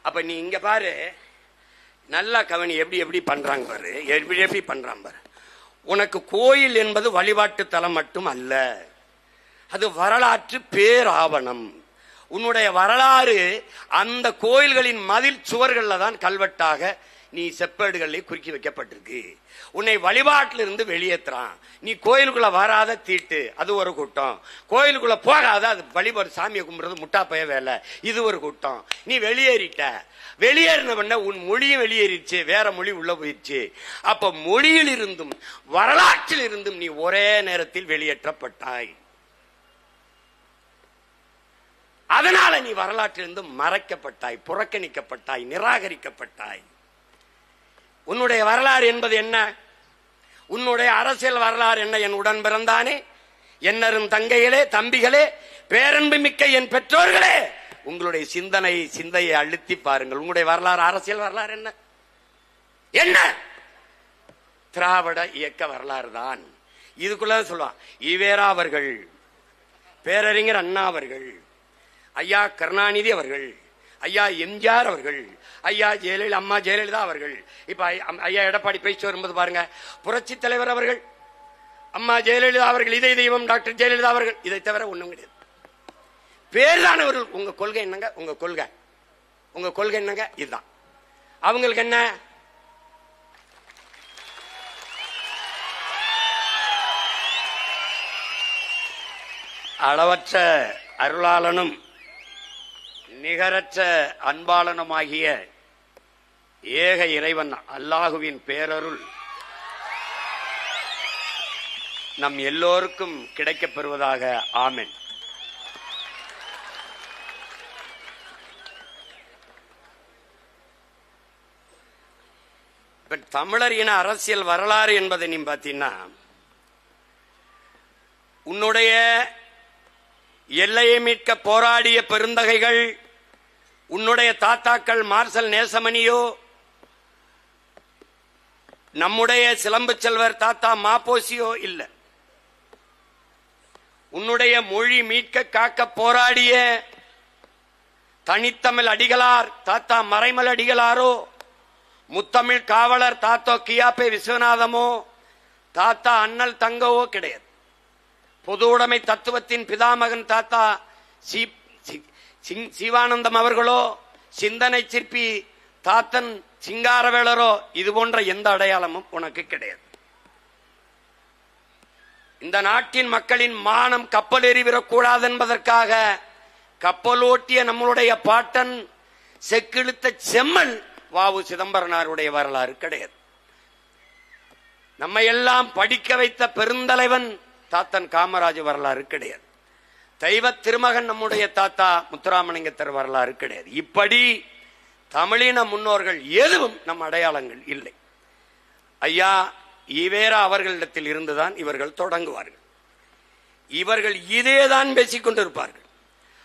அப்ப நீ இங்க பாரு, நல்லா கவனி எப்படி எப்படி பண்றாங்க பாரு, எப்படி எப்படி பண்றான் பாரு. உனக்கு கோயில் என்பது வழிபாட்டு தலம் மட்டும் அல்ல, அது வரலாற்று பேராவணம். உன்னுடைய வரலாறு அந்த கோயில்களின் மதில் சுவர்கள்ல தான் கல்வெட்டாக நீ செப்பேடுகளிலே குறிக்கி வைக்கப்பட்டிருக்கு. உன்னை வழிபாட்டிலிருந்து வெளியேற்றுறான். நீ கோயிலுக்குள்ள வராத தீட்டு, அது ஒரு கூட்டம். கோயிலுக்குள்ள போகாத, அது வழிபாடு, சாமியை கும்பிடுறது முட்டாப்பைய வேலை, இது ஒரு கூட்டம். நீ வெளியேறிட்ட. வெளியேறின பண்ண உன் மொழியும் வெளியேறிடுச்சு, வேற மொழி உள்ள போயிடுச்சு. அப்ப மொழியில் இருந்தும் வரலாற்றில் இருந்தும் நீ ஒரே நேரத்தில் வெளியேற்றப்பட்டாய். அதனால நீ வரலாற்றிலிருந்து மறைக்கப்பட்டாய், புறக்கணிக்கப்பட்டாய், நிராகரிக்கப்பட்டாய். உன்னுடைய வரலாறு என்பது என்ன? உன்னுடைய அரசியல் வரலாறு என்ன? என் உடன் பிறந்தானே, என்னரும் தங்கைகளே, தம்பிகளே, பேரன்பு மிக்க என் பெற்றோர்களே, உங்களுடைய சிந்தையை அழுத்தி பாருங்கள். உங்களுடைய வரலாறு, அரசியல் வரலாறு என்ன? என்ன? திராவிட இயக்க வரலாறு தான். இதுக்குள்ள சொல்லுவான் ஈவேரா அவர்கள், பேரறிஞர் அண்ணா அவர்கள், ஐயா கருணாநிதி அவர்கள், ஐயா எம்ஜிஆர் அவர்கள், ஐயா ஜெயலலிதா, அம்மா ஜெயலலிதா அவர்கள், இப்ப ஐயா எடப்பாடி பேச்சு வரும்போது பாருங்க, புரட்சி தலைவர் அவர்கள், அம்மா ஜெயலலிதா அவர்கள், இதய தெய்வம் டாக்டர் ஜெயலலிதா அவர்கள். இதை தவிர ஒண்ணும் கிடையாது. பேர்தானவர்கள். உங்க கொள்கை என்னங்க? உங்க கொள்கை என்னங்க? இதுதான். அவங்களுக்கு என்ன? அளவற்ற அருளாளனும் நிகரற்ற அன்பாளனுமாகிய ஏக இறைவன் அல்லாஹுவின் பேரருள் நம் எல்லோருக்கும் கிடைக்கப் பெறுவதாக. ஆமென். தமிழர் இன அரசியல் வரலாறு என்பதை நீ பார்த்தீங்கன்னா, உன்னுடைய எல்லையை மீட்க போராடிய பெருந்தகைகள், உன்னுடைய தாத்தாக்கள் மார்சல் நேசமணியோ, நம்முடைய சிலம்பு செல்வர் தாத்தா மாப்போசியோ இல்ல. உன்னுடைய மொழி மீட்க காக்க போராடிய தனித்தமிழ் அடிகளார் தாத்தா மறைமல் அடிகளாரோ, முத்தமிழ் காவலர் தாத்தோ கியாப்பே விஸ்வநாதமோ, தாத்தா அண்ணல் தங்கவோ கிடையாது. பொது உடைமை தத்துவத்தின் பிதாமகன் தாத்தா சிவானந்தம் அவர்களோ, சிந்தனை சிற்பி தாத்தன் சிங்காரவேலரோ, இது போன்ற எந்த அடையாளமும் உனக்கு கிடையாது. இந்த நாட்டின் மக்களின் மானம் கப்பல் எறிவிடக்கூடாது என்பதற்காக கப்பலோட்டிய நம்மளுடைய பாட்டன் செக்கிழுத்த செம்மல் வாவு சிதம்பரனாருடைய வரலாறு கிடையாது. நம்ம எல்லாம் படிக்க வைத்த பெருந்தலைவன் தாத்தன் காமராஜ் வரலாறு கிடையாது. தெய்வ திருமகன் நம்முடைய தாத்தா முத்துராமலிங்கத்தர் வரலாறு கிடையாது. இப்படி தமிழின முன்னோர்கள் எதுவும் நம் அடையாளங்கள் இல்லை. ஐயா ஈவேரா அவர்களிடத்தில் இருந்துதான் இவர்கள் தொடங்குவார்கள். இவர்கள் இதேதான் பேசிக் கொண்டிருப்பார்கள்.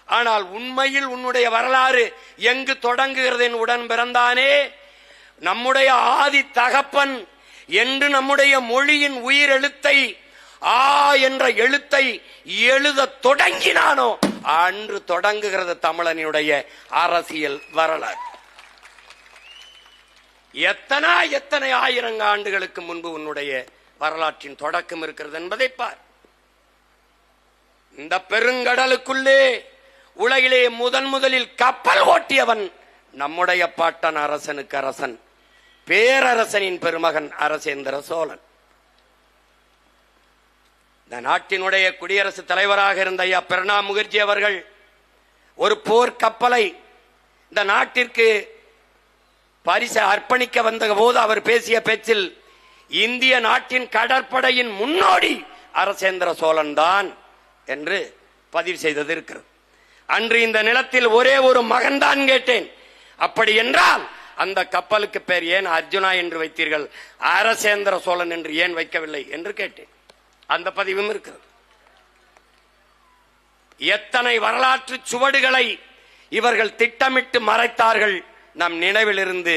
ஆனால் உண்மையில் உன்னுடைய வரலாறு எங்கு தொடங்குகிறது? என் உடன் பிறந்தானே, நம்முடைய ஆதி தகப்பன் என்று நம்முடைய மொழியின் உயிர் எழுத்தை ஆ என்ற எழுத்தை எழுத தொடங்கினானோ அன்று தொடங்குகிறது தமிழனுடைய அரசியல் வரலாறு. எத்தனை ஆயிரம் ஆண்டுகளுக்கு முன்பு உன்னுடைய வரலாற்றின் தொடக்கம் இருக்கிறது என்பதை பார். இந்த பெருங்கடலுக்குள்ளே உலகிலே முதலில் கப்பல் ஓட்டியவன் நம்முடைய பாட்டன் அரசனுக்கு அரசன், பேரரசனின் பெருமகன் அரசேந்திர சோழன். இந்த நாட்டினுடைய குடியரசுத் தலைவராக இருந்த ஐயா பிரணாப் முகர்ஜி அவர்கள் ஒரு போர் கப்பலை இந்த நாட்டிற்கு பரிசு அர்ப்பணிக்க வந்த போது அவர் பேசிய பேச்சில் இந்திய நாட்டின் கடற்படையின் முன்னோடி அரசேந்திர சோழன் தான் என்று பதிவு செய்தது இருக்கிறது. அன்று இந்த நிலத்தில் ஒரே ஒரு மகன் தான் கேட்டேன். அப்படி என்றால் அந்த கப்பலுக்கு பேர் ஏன் அர்ஜுனா என்று வைத்தீர்கள், அரசேந்திர சோழன் என்று ஏன் வைக்கவில்லை என்று கேட்டேன். அந்த பதிவும் இருக்கிறது. எத்தனை வரலாற்று சுவடுகளை இவர்கள் திட்டமிட்டு மறைத்தார்கள், நம் நினைவிலிருந்து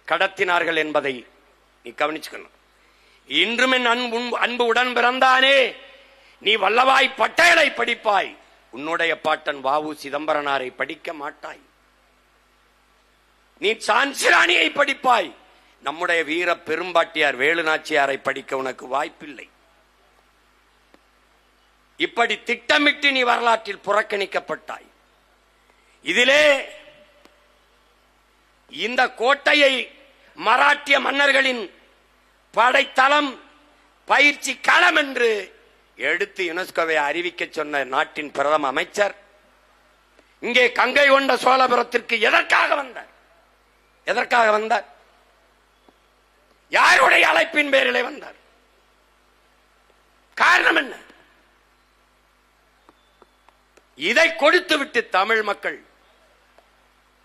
கடத்தினார்கள் என்பதை நீ கவனிச்சுக்கணும். இன்றும் என் அன்பு உடன் பிறந்தானே, நீ வல்லவாய் பட்டேலை படிப்பாய், உன்னுடைய பாட்டன் வாவு சிதம்பரனாரை படிக்க மாட்டாய். நீ சான்சிராணியை படிப்பாய், நம்முடைய வீர பெரும்பாட்டியார் வேலுநாச்சியாரை படிக்க உனக்கு வாய்ப்பில்லை. இப்படி திட்டமிட்டு நீ வரலாற்றில் புறக்கணிக்கப்பட்டாய். இதிலே இந்த கோட்டையை மராட்டிய மன்னர்களின் படைத்தளம், பயிற்சி களம் என்று எடுத்து யுனெஸ்கோவை அறிவிக்க சொன்ன நாட்டின் பிரதம அமைச்சர் இங்கே கங்கை கொண்ட சோழபுரத்திற்கு எதற்காக வந்தார்? எதற்காக வந்தார்? யாருடைய அழைப்பின் பேரிலே வந்தார்? காரணம் என்ன? இதை கொடுத்துவிட்டு தமிழ் மக்கள்,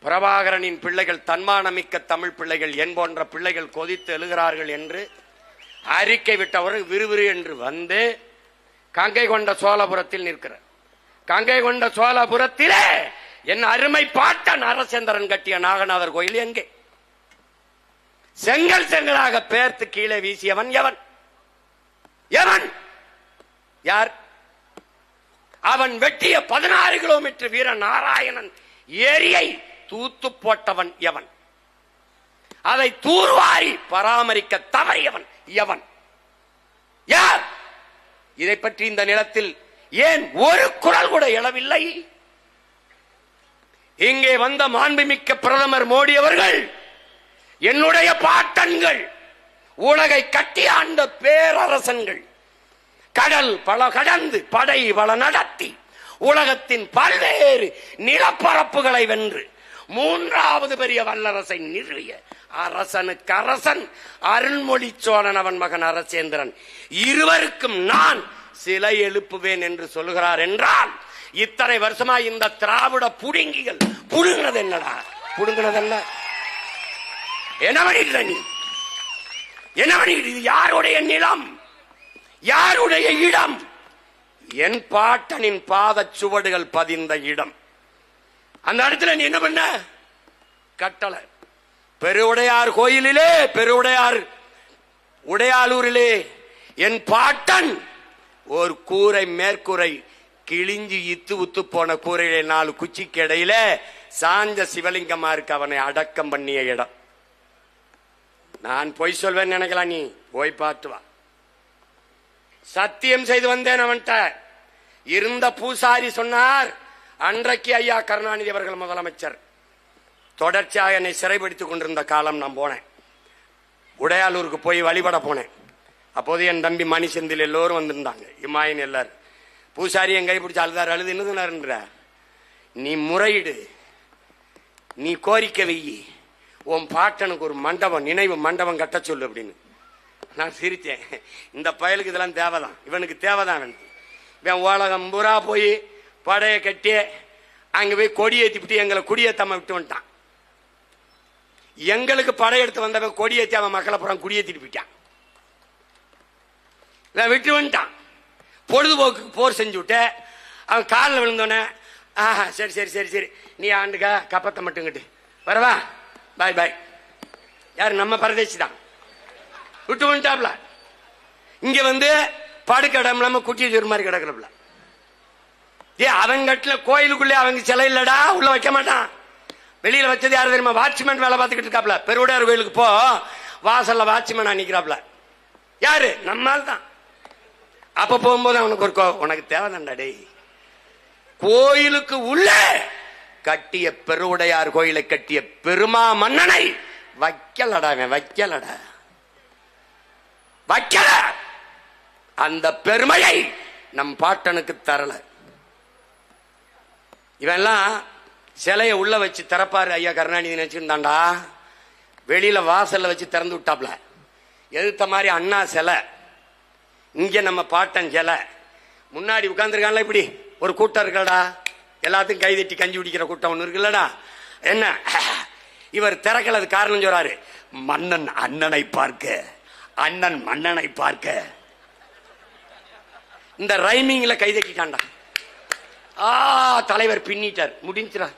பிரபாகரனின் பிள்ளைகள், தன்மானமிக்க தமிழ் பிள்ளைகள், என் போன்ற பிள்ளைகள் கொதித்து எழுகிறார்கள் என்று அறிக்கை விட்டவர் விறுவிறு என்று வந்து கங்கை கொண்ட சோழபுரத்தில் நிற்கிறார். கங்கை கொண்ட சோழபுரத்திலே என் அருமை பாட்டன் அரசேந்திரன் கட்டிய நாகநாதர் கோயில் எங்கே? செங்கல் செங்கலாக பேர்த்து கீழே வீசியவன் எவன்? எவன்? யார்? அவன் வெட்டிய 16 கிலோமீட்டர் வீர நாராயணன் ஏரியை தூத்து போட்டவன் எவன்? அதை தூர்வாரி பராமரிக்க தவறியவன் எவன்? யார்? இதை பற்றி இந்த நிலத்தில் ஏன் ஒரு குரல் கூட எழவில்லை? இங்கே வந்த மாண்புமிக்க பிரதமர் மோடி அவர்கள் என்னுடைய பாட்டன்கள், உலகை கட்டி ஆண்ட பேரரசன்கள், கடல் பல கடந்து படை பல நடத்தி உலகத்தின் பல்வேறு நிலப்பரப்புகளை வென்று 3வது பெரிய வல்லரசை நிறுவிய அரசனுக்கு அரசன் அருள்மொழி சோழன், அவன் மகன் அரசேந்திரன், இருவருக்கும் நான் சிலை எழுப்புவேன் என்று சொல்லுகிறார் என்றால், இத்தனை வருஷமா இந்த திராவிட புடுங்கிகள் புடுங்கினது என்னடா? புடுங்கினது என்ன? என்ன பண்ணிட்டு நீ? என்ன பண்ணிட்டு? இது யாருடைய நிலம்? யாருடைய இடம்? என் பாட்டனின் பாத சுவடுகள் பதிந்த இடம். அந்த இடத்துல நீ என்ன பண்ண? கட்டளை. பெருவுடையார் கோயிலிலே, பெருவுடையார் உடையாலூரிலே என் பாட்டன் ஒரு கூரை, மேற்கூரை கிழிஞ்சு இத்து உத்து போன கூரையிலே 4 குச்சிக்கு இடையில சாஞ்ச சிவலிங்கமா இருக்கு. அவனை அடக்கம் பண்ணிய இடம். நான் பொய் சொல்வேன் நினைக்கலாம், நீ போய் பார்த்து வா. சத்தியம் செய்து வந்தேன் அவன்கிட்ட. இருந்த பூசாரி சொன்னார், அன்றைக்கு ஐயா கருணாநிதி அவர்கள் முதலமைச்சர் தொடர்ச்சியாக என்னை சிறைப்படுத்திக் கொண்டிருந்த காலம் நான் போனேன். உடையாலூருக்கு போய் வழிபட போனேன். அப்போது என் தம்பி மணி செந்தில் எல்லோரும் வந்திருந்தாங்க, இமாயின் எல்லாரும். பூசாரி என் கைப்பிடிச்சு அழுதார். அழுது என்னதுனாருன்ற, நீ முறையிடு, நீ கோரிக்கை வெயி, உன் பாட்டனுக்கு ஒரு மண்டபம், நினைவு மண்டபம் கட்ட சொல்லு அப்படின்னு. நான் சிரித்தேன். இந்த பயலுக்கு இதெல்லாம் தேவைதான், இவனுக்கு தேவைதான். இவன் உலகம் பூரா போய் படையை கட்டி அங்க போய் கொடியேற்றிவிட்டு எங்களை குடியேற்றாம விட்டு வந்துட்டான். எங்களுக்கு படையெடுத்து வந்தவன் கொடியேற்றி அவன் மக்களை புறம் குடியேற்றிட்டு போயிட்டான். விட்டு வந்துட்டான். பொழுதுபோக்கு போர் செஞ்சு விட்டு அவன் காலில் விழுந்தோன்னே, சரி சரி சரி சரி நீ ஆண்டுக்கா கப்பத்தை மட்டுங்கிட்டு வரவா, பாய் பாய். யார்? நம்ம பரதேசி தான். விட்டு வந்துட்டாப்ல. இங்க வந்து படுக்க இடம் இல்லாம குட்டி ஒரு மாதிரி கிடக்கிறப்பல. அவங்க கட்டில கோயிலுக்குள்ளே அவங்க சிலை இல்லடா, உள்ள வைக்க மாட்டான். வெளியில வச்சது யாரு தெரியுமா? வாட்ச்மேன் வேலை பார்த்துக்கிட்டு இருக்காப்ல. பெருவுடையார் கோயிலுக்கு போ, வாசல்ல வாட்ச்மேன் நிக்கிறாப்ல. யாரு? நம்மால் தான். அப்ப போகும்போது அவனுக்கு ஒரு உனக்கு தேவைதான்டா டேய். கோயிலுக்கு உள்ள கட்டிய பெருவுடையார் கோயிலை கட்டிய பெருமா மன்னனை வைக்கலடா, வைக்கலடா, வைக்கல. அந்த பெருமையை நம் பாட்டனுக்கு தரல. இவெல்லாம் சிலையை உள்ள வச்சு திறப்பாரு ஐயா கருணாநிதி நினைச்சிருந்தாண்டா. வெளியில வாசல்ல வச்சு திறந்து விட்டாப்ல. எதிர்த்த மாதிரி அண்ணா சிலை, இங்க நம்ம பாட்டன் சிலை. முன்னாடி உட்கார்ந்துருக்கான்ல, இப்படி ஒரு கூட்டம் இருக்கலடா, எல்லாத்துக்கும் கைதட்டி கஞ்சி குடிக்கிற கூட்டம் ஒண்ணு இருக்குல்லடா. என்ன இவர் திறக்கலது காரணம் சொல்றாரு, மன்னன் அண்ணனை பார்க்க, அண்ணன் மன்னனை பார்க்க. இந்த ரைமிங்ல கைதட்டிட்டான்டா. தலைவர் பின்னிட்டார், முடிஞ்சிடா.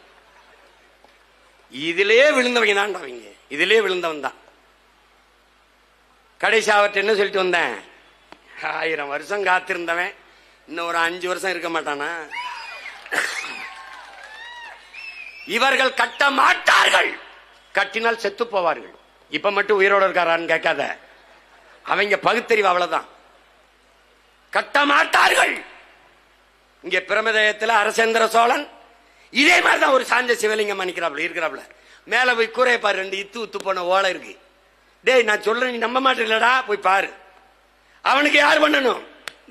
இதிலே விழுந்தவங்க தான்டா அவங்க, இதிலே விழுந்தவன் தான். கடைசி அவர்கிட்ட என்ன சொல்லிட்டு வந்தேன், 1000 வருஷம் காத்திருந்தவன் இன்னும் ஒரு 5 வருஷம் இருக்க மாட்டானா? இவர்கள் கட்ட மாட்டார்கள், கட்டினால் செத்து போவார்கள். இப்ப மட்டும் உயிரோடு இருக்காரான்னு கேட்காத, அவங்க பகுத்தறிவு அவ்வளவுதான். கட்ட மாட்டார்கள். இங்க பிரமதயத்தில் அரசேந்திர சோழன் இதே மாதிரிதான் ஒரு சாஞ்ச சிவலிங்கம் இருக்கிறாப்ல. மேல போய் கூரை பாரு, 2 இத்து உத்து போன ஓலை இருக்கு. டேய் நான் சொல்றேன், நீ நம்ப மாட்டேங்களடா, போய் பாரு. அவனுக்கு யார் பண்ணணும்?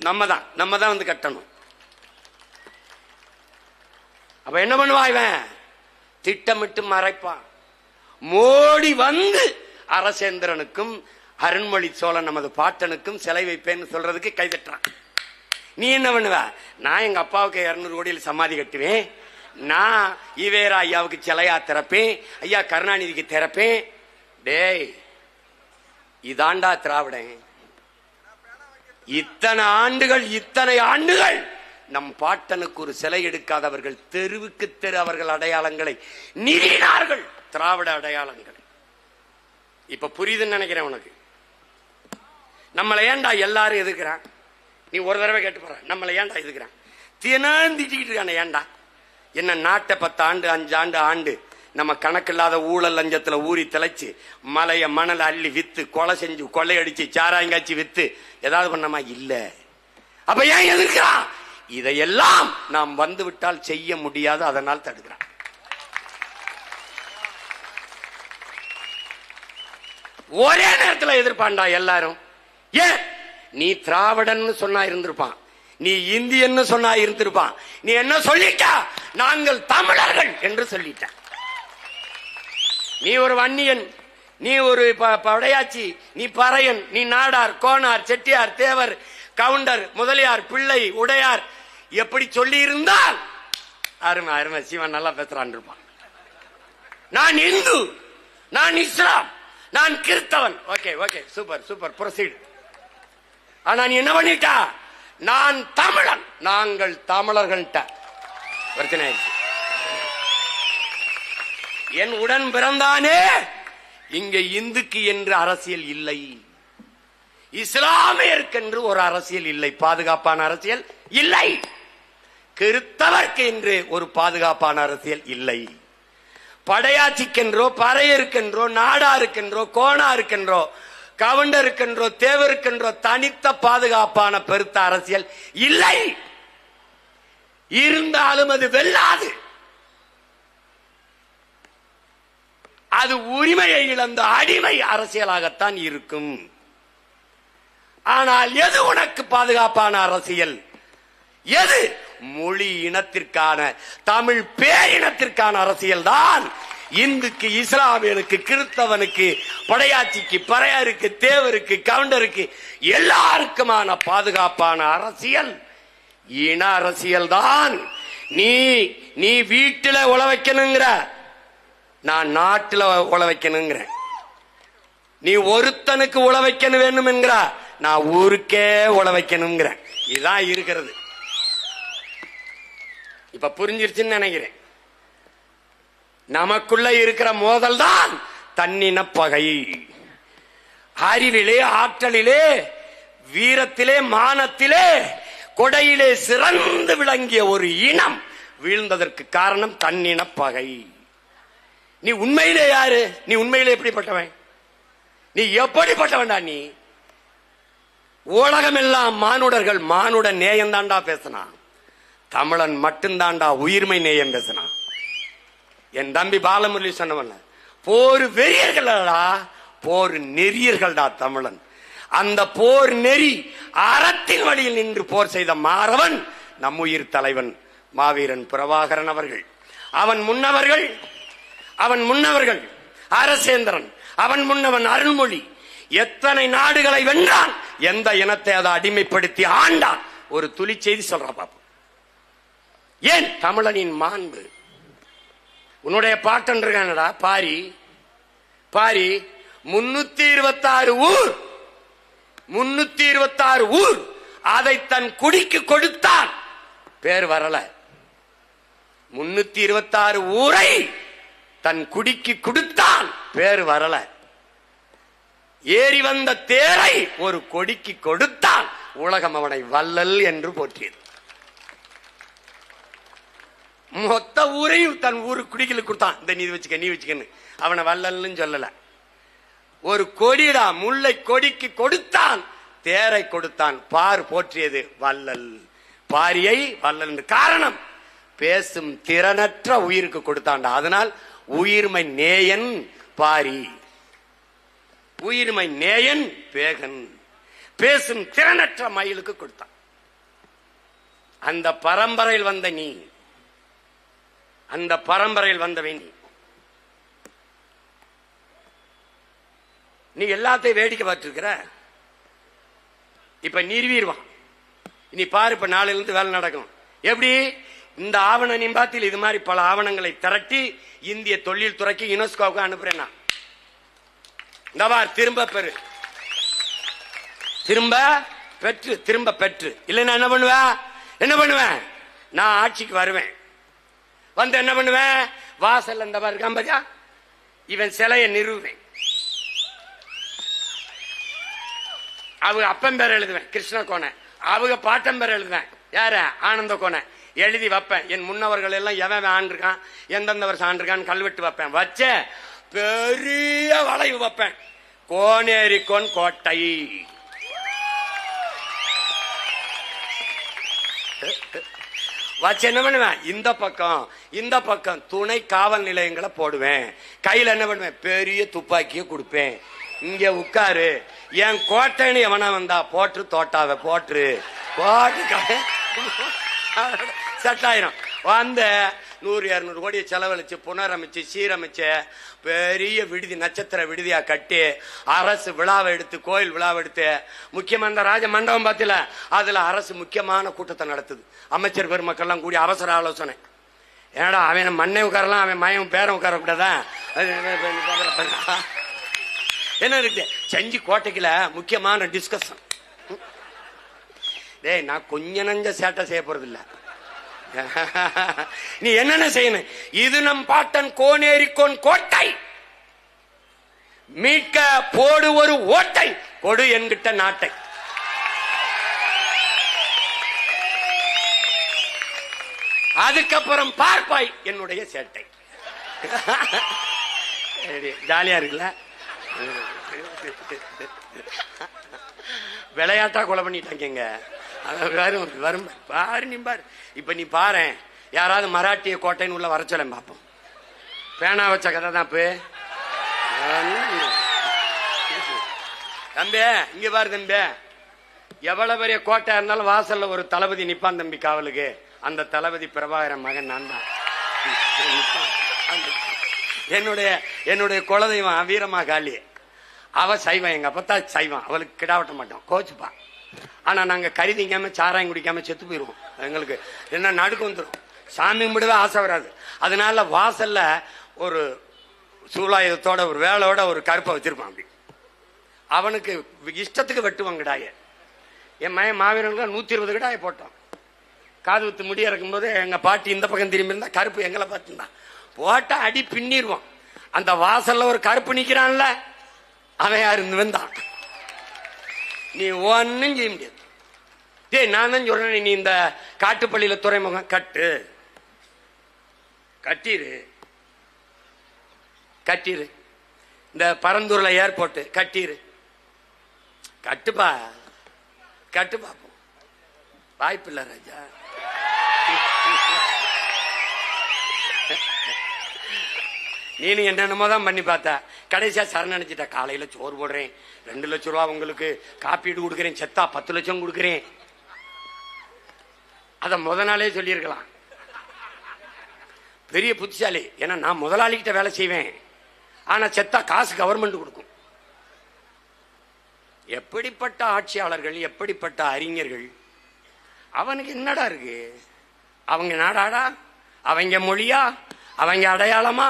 நம்ம தான் வந்து கட்டணும். அப்ப என்ன பண்ணுவான் இவன்? திட்டமிட்டு மறைப்பான். மோடி வந்து அரசேந்திரனுக்கும் அருண்மொழி சோழன் நமது பாட்டனுக்கும் சிலை வைப்பேன்னு சொல்றதுக்கு கைதட்டுறான். நீ என்ன பண்ணுவ? நான் எங்க அப்பாவுக்கு 200 கோடியில் சமாதி கட்டுவேன், நான் ஈவேரா ஐயாவுக்கு சிலையா திறப்பேன், ஐயா கருணாநிதிக்கு திறப்பேன். டேய் இதாண்டா திராவிடன். இத்தனை ஆண்டுகள் நம் பாட்டனுக்கு ஒரு சிலை எடுக்காதவர்கள் தெருவுக்கு தெரு அவர்கள் அடையாளங்களை நிறுவினார்கள், திராவிட அடையாளங்களை. இப்ப புரியுதுன்னு நினைக்கிறேன் உனக்கு. நம்மளை ஏண்டா எல்லாரும் எதுக்குறான்? நீ ஒரு தடவை கேட்டு போற, நம்மளை ஏண்டா எதுக்குறான்? தினம் திட்டிக்கிட்டு இருக்கான. ஏண்டா என்ன நாட்டை 10 ஆண்டு 5 ஆண்டு ஆண்டு நம்ம கணக்கில்லாத ஊழல் லஞ்சத்துல ஊறி திளைச்சு மலைய மணல் அள்ளி வித்து கொலை செஞ்சு கொள்ளையடிச்சு சாராயங்காய்ச்சி வித்து ஏதாவது பண்ணமா? இல்ல. அப்ப ஏன் எதிர்க்கிறான்? இதையெல்லாம் நாம் வந்து விட்டால் செய்ய முடியாது, அதனால் தடுக்கிறான். ஒரே நேரத்தில் எதிர்ப்பான்டா எல்லாரும். ஏன்? நீ திராவிடன் சொன்னா இருந்திருப்பான், நீ இந்தியன்னு சொன்னா இருந்திருப்பான். நீ என்ன சொல்லிட்ட? நாங்கள் தமிழர்கள் என்று சொல்லிட்ட. நீ ஒரு வன்னியன், நீ ஒரு படையாச்சி, நீ பறையன், நீ நாடார், கோனார், செட்டியார், தேவர், கவுண்டர், முதலியார், பிள்ளை, உடையார் எப்படி சொல்லி இருந்தால் அருமை அருமை சிவன் நல்லா பேசுறான் இருப்பான். நான் இந்து, நான் இஸ்லாம், நான் கிறிஸ்தவன். Okay okay super super proceed. ஆனா நீ என்ன பண்ணிட்டா? நான் தமிழன், நாங்கள் தமிழர்கள். பிரச்சனை ஆயிடுச்சு. என் உடன் பிறந்தானே, இங்க இந்துக்கு என்று அரசியல் இல்லை, இஸ்லாமியருக்கு ஒரு அரசியல் இல்லை, பாதுகாப்பான அரசியல் இல்லை, கிறிஸ்தவர்க்கு என்று ஒரு பாதுகாப்பான அரசியல் இல்லை, படையாட்சிக்கென்றோ பறையருக்கென்றோ நாடாருக்கென்றோ கோணாருக்கென்றோ கவுண்டருக்கென்றோ தேவருக்கென்றோ தனித்த பாதுகாப்பான பெருத்த அரசியல் இல்லை. இருந்தாலும் அது வெல்லாது. அது உரிமையை இழந்த அடிமை அரசியலாகத்தான் இருக்கும். ஆனால் எது உனக்கு பாதுகாப்பான அரசியல்? எது? மொழி இனத்திற்கான, தமிழ் பேரினத்திற்கான அரசியல் தான். இந்துக்கு, இஸ்லாமியனுக்கு, கிறிஸ்தவனுக்கு, படையாட்சிக்கு, பறையருக்கு, தேவருக்கு, கவுண்டருக்கு எல்லாருக்குமான பாதுகாப்பான அரசியல் இன அரசியல் தான். நீ வீட்டில உழ வைக்கணுங்கிற, நான் நாட்டில் உழ வைக்கணுங்கிற. நீ ஒருத்தனுக்கு உழ வைக்கணும் வேணும் என்கிற, நான் ஊருக்கே உழ வைக்கணுங்கிற. இதுதான் இருக்கிறது. இப்ப புரிஞ்சிருச்சுன்னு நினைக்கிறேன். நமக்குள்ள இருக்கிற மோதல் தான் தன்னின பகை. அறிவிலே, ஆற்றலிலே, வீரத்திலே, மானத்திலே, கொடையிலே சிறந்து விளங்கிய ஒரு இனம் வீழ்ந்ததற்கு காரணம் தன்னின பகை. நீ உண்மையிலே யாரு? நீ உண்மையிலே எப்படிப்பட்டவன்? நீ எப்படிப்பட்டவன்டா? நீ உலகம் எல்லாம் மானுடர்கள் மானுட நேயம் தாண்டா பேசினான், தமிழன் மட்டும்தாண்டா உயிர்மை நேயம் பேசினான். என் தம்பி பாலமுரளி சொன்னவன், போர் வெறியர்களா, போர் நெறியர்கள்டா தமிழன். அந்த போர் நெறி அறத்தின் வழியில் நின்று போர் செய்த மாறவன் நம் உயிர் தலைவன் மாவீரன் பிரபாகரன் அவர்கள். அவன் முன்னவர்கள் அரசேந்திரன், அவன் முன்னவன் அருள்மொழி. எத்தனை நாடுகளை வென்றான், எந்த இனத்தை அதை அடிமைப்படுத்தி ஆண்டான். ஒரு துளி செய்தி சொல்ற பாப்போம். ஏன்? தமிழனின் மாண்பு. உன்னுடைய பாட்டன் இருக்கானடா பாரி, 326 ஊர், 326 ஊர் அதை தன் குடிக்கு கொடுத்தான், பேர் வரல. 326 ஊரை தன் குடிக்கு கொடுத்தான், பேர் வரல. ஏறி வந்த தேரை ஒரு கொடிக்கு கொடுத்தான், உலகம் அவனை வள்ளல் என்று போற்றியது. மொத்த ஊரையும் தன் ஊரு குடிகளுக்கு கொடுத்தான். இந்த நீ வச்சுக்கன்னு அவனை வள்ளல்னு சொல்லல. ஒரு கொடிடா, முல்லை கொடிக்கு கொடுத்தான், தேரை கொடுத்தான், பார் போற்றியது வள்ளல். பாரியை வள்ளல் காரணம் பேசும் திறனற்ற உயிருக்கு கொடுத்தான்டா. அதனால் உயிர்மை நேயன் பாரி. உயிர்மை நேயன் பேகன் பேசும் திறனற்ற மயிலுக்கு கொடுத்தான். அந்த பரம்பரையில் வந்த நீ, அந்த பரம்பரையில் வந்தவன் நீ எல்லாத்தையும் வேடிக்கை பார்த்துருக்கிற. இப்ப நிறுவிடுவான். இனி பாரு, இப்ப நாளிலிருந்து வேலை நடக்கும். எப்படி இந்த ஆவண நிம்பாத்தில் இது மாதிரி பல ஆவணங்களை திரட்டி இந்திய தொழில் துறைக்கு யுனெஸ்கோவுக்கு அனுப்புறேன். நான் இந்த வார் திரும்ப பெறு, திரும்ப பெற்று, திரும்ப பெற்று. இல்லைன்னா என்ன பண்ணுவேன்? என்ன பண்ணுவேன்? நான் ஆட்சிக்கு வருவேன். வந்து என்ன பண்ணுவேன்? வாசல் இந்த மாதிரி இருக்கான், இவன் சிலையை நிறுவேன். அவங்க அப்பன் பேர் எழுதுவேன், கிருஷ்ண கோணை. அவங்க பாட்டன் பேர் எழுதுவேன், யார? ஆனந்த கோணை. எழுதி வைப்பேன். என் முன்னவர்கள் எல்லாம் எவன் ஆண்டிருக்கான், எந்தெந்த வருஷம் ஆண்டிருக்கான்னு கல்வெட்டு வைப்பேன். வச்ச பெரிய வளைவு வைப்பேன், கோனேரிக்கோன் கோட்டை. வச்சு என்ன பண்ணுவேன்? இந்த பக்கம் துணை காவல் நிலையங்களை போடுவேன். கையில் என்ன பண்ணுவேன்? பெரிய துப்பாக்கியை கொடுப்பேன். இங்க உட்காரு, என் கோட்டைன்னு எவனா வந்தா போட்டு தோட்டாவ போட்டு செட் ஆயிரும். வந்த 100-200 கோடியை செலவழிச்சு புனரமைச்சு சீரமைச்ச பெரிய விடுதி, நட்சத்திர விடுதியா கட்டி அரசு விழாவை எடுத்து, கோயில் விழாவை எடுத்து, முக்கியமான இந்த ராஜ மண்டபம் பார்த்தில, அதுல அரசு முக்கியமான கூட்டத்தை நடத்துது. அமைச்சர் பெருமக்கள்லாம் கூடி அவசர ஆலோசனை. ஏன்னா அவன் மண்ணை உட்காரலாம், அவன் மயம் பேரம் உட்கார கூடாதா? என்ன இருக்கு செஞ்சி கோட்டைக்குல முக்கியமான டிஸ்கஷன். டேய், நான் கொஞ்ச நஞ்ச சேட்டை செய்ய போறது இல்ல. நீ என்னென்ன செய்யணும்? இது நம் பாட்டன் கோனேரிக்கோன் கோட்டை, மீட்க போடு ஒரு ஓட்டை, கொடு என்கிட்ட நாட்டை. அதுக்கப்புறம் பார்ப்பாய் என்னுடைய சேட்டை. ஜாலியா இருக்குல்ல? விளையாட்டா கொலை பண்ணிட்டாங்க. வரும் பாரு, நீ பாரு. இப்ப நீ பாரு, யாராவது மராட்டிய கோட்டைன்னு உள்ள வர சொல்ல பார்ப்போம். பேனா வச்ச கதை தான். தம்பி இங்க பாரு தம்பி, எவ்வளவு பெரிய கோட்டை இருந்தாலும் வாசல்ல ஒரு தளபதி நிப்பான் தம்பி காவலுக்கு. அந்த தளபதி பிரபாகரன் மகன் நான் தான். என்னுடைய குலதெய்வம் வீரமா காளி. அவ சைவம், எங்க அப்பத்தா சைவம். அவளுக்கு கிடாவட்ட மாட்டோம், கோச்சுப்பா. ஆனா நாங்க கறி திங்காம சாராயம் குடிக்காம செத்து போயிருவோம். எங்களுக்கு என்ன நடுக்கு வந்துடும், சாமி கும்பிடவே ஆசை வராது. அதனால வாசல்ல ஒரு சூலாயுதத்தோட ஒரு வேலையோட ஒரு கருப்பை வச்சிருப்பான். அப்படி அவனுக்கு இஷ்டத்துக்கு வெட்டுவான் கிடாய. என் மயன் மாவீரங்களுக்கு 120 கிடாய போட்டோம். காது வித்து முடி இறக்கும் போது எங்க பாட்டி இந்த பக்கம் திரும்பி இருந்தா கருப்பு எங்களை பார்த்துருந்தான். போட்டா அடி பின்னிடுவான். அந்த வாசல்ல ஒரு கருப்பு நிக்கிறான்ல, அவன் யாரு? வந்தான். நீ ஒன்னும் செய்ய முடியாது. டேய், நான் தான் சொல்றேன், நீ இந்த காட்டுப்பள்ளியில துறைமுகம் கட்டிரு, இந்த பரந்தூர்ல ஏர்போர்ட் கட்டுப்பா, கட்டு பாப்போம். வாய்ப்பு இல்ல ராஜா. நீ என்னென்னமோ தான் பண்ணி பார்த்தா, கடைசியா சரணடைச்சிட்ட. காலையில சோறு போடுறேன், 2 லட்சம் ரூபா உங்களுக்கு காப்பீடு கொடுக்குறேன், செத்தா 10 லட்சம் கொடுக்குறேன். அத முத நாளே சொல்லியிருக்கலாம். பெரிய புத்திசாலி. ஏன்னா நான் முதலாளிகிட்ட வேலை செய்வேன், ஆனா செத்தா காசு கவர்மெண்ட் கொடுக்கும். எப்படிப்பட்ட ஆட்சியாளர்கள், எப்படிப்பட்ட அறிஞர்கள். அவனுக்கு என்னடா இருக்கு? அவங்க நாடாடா, அவங்க மொழியா, அவங்க அடையாளமா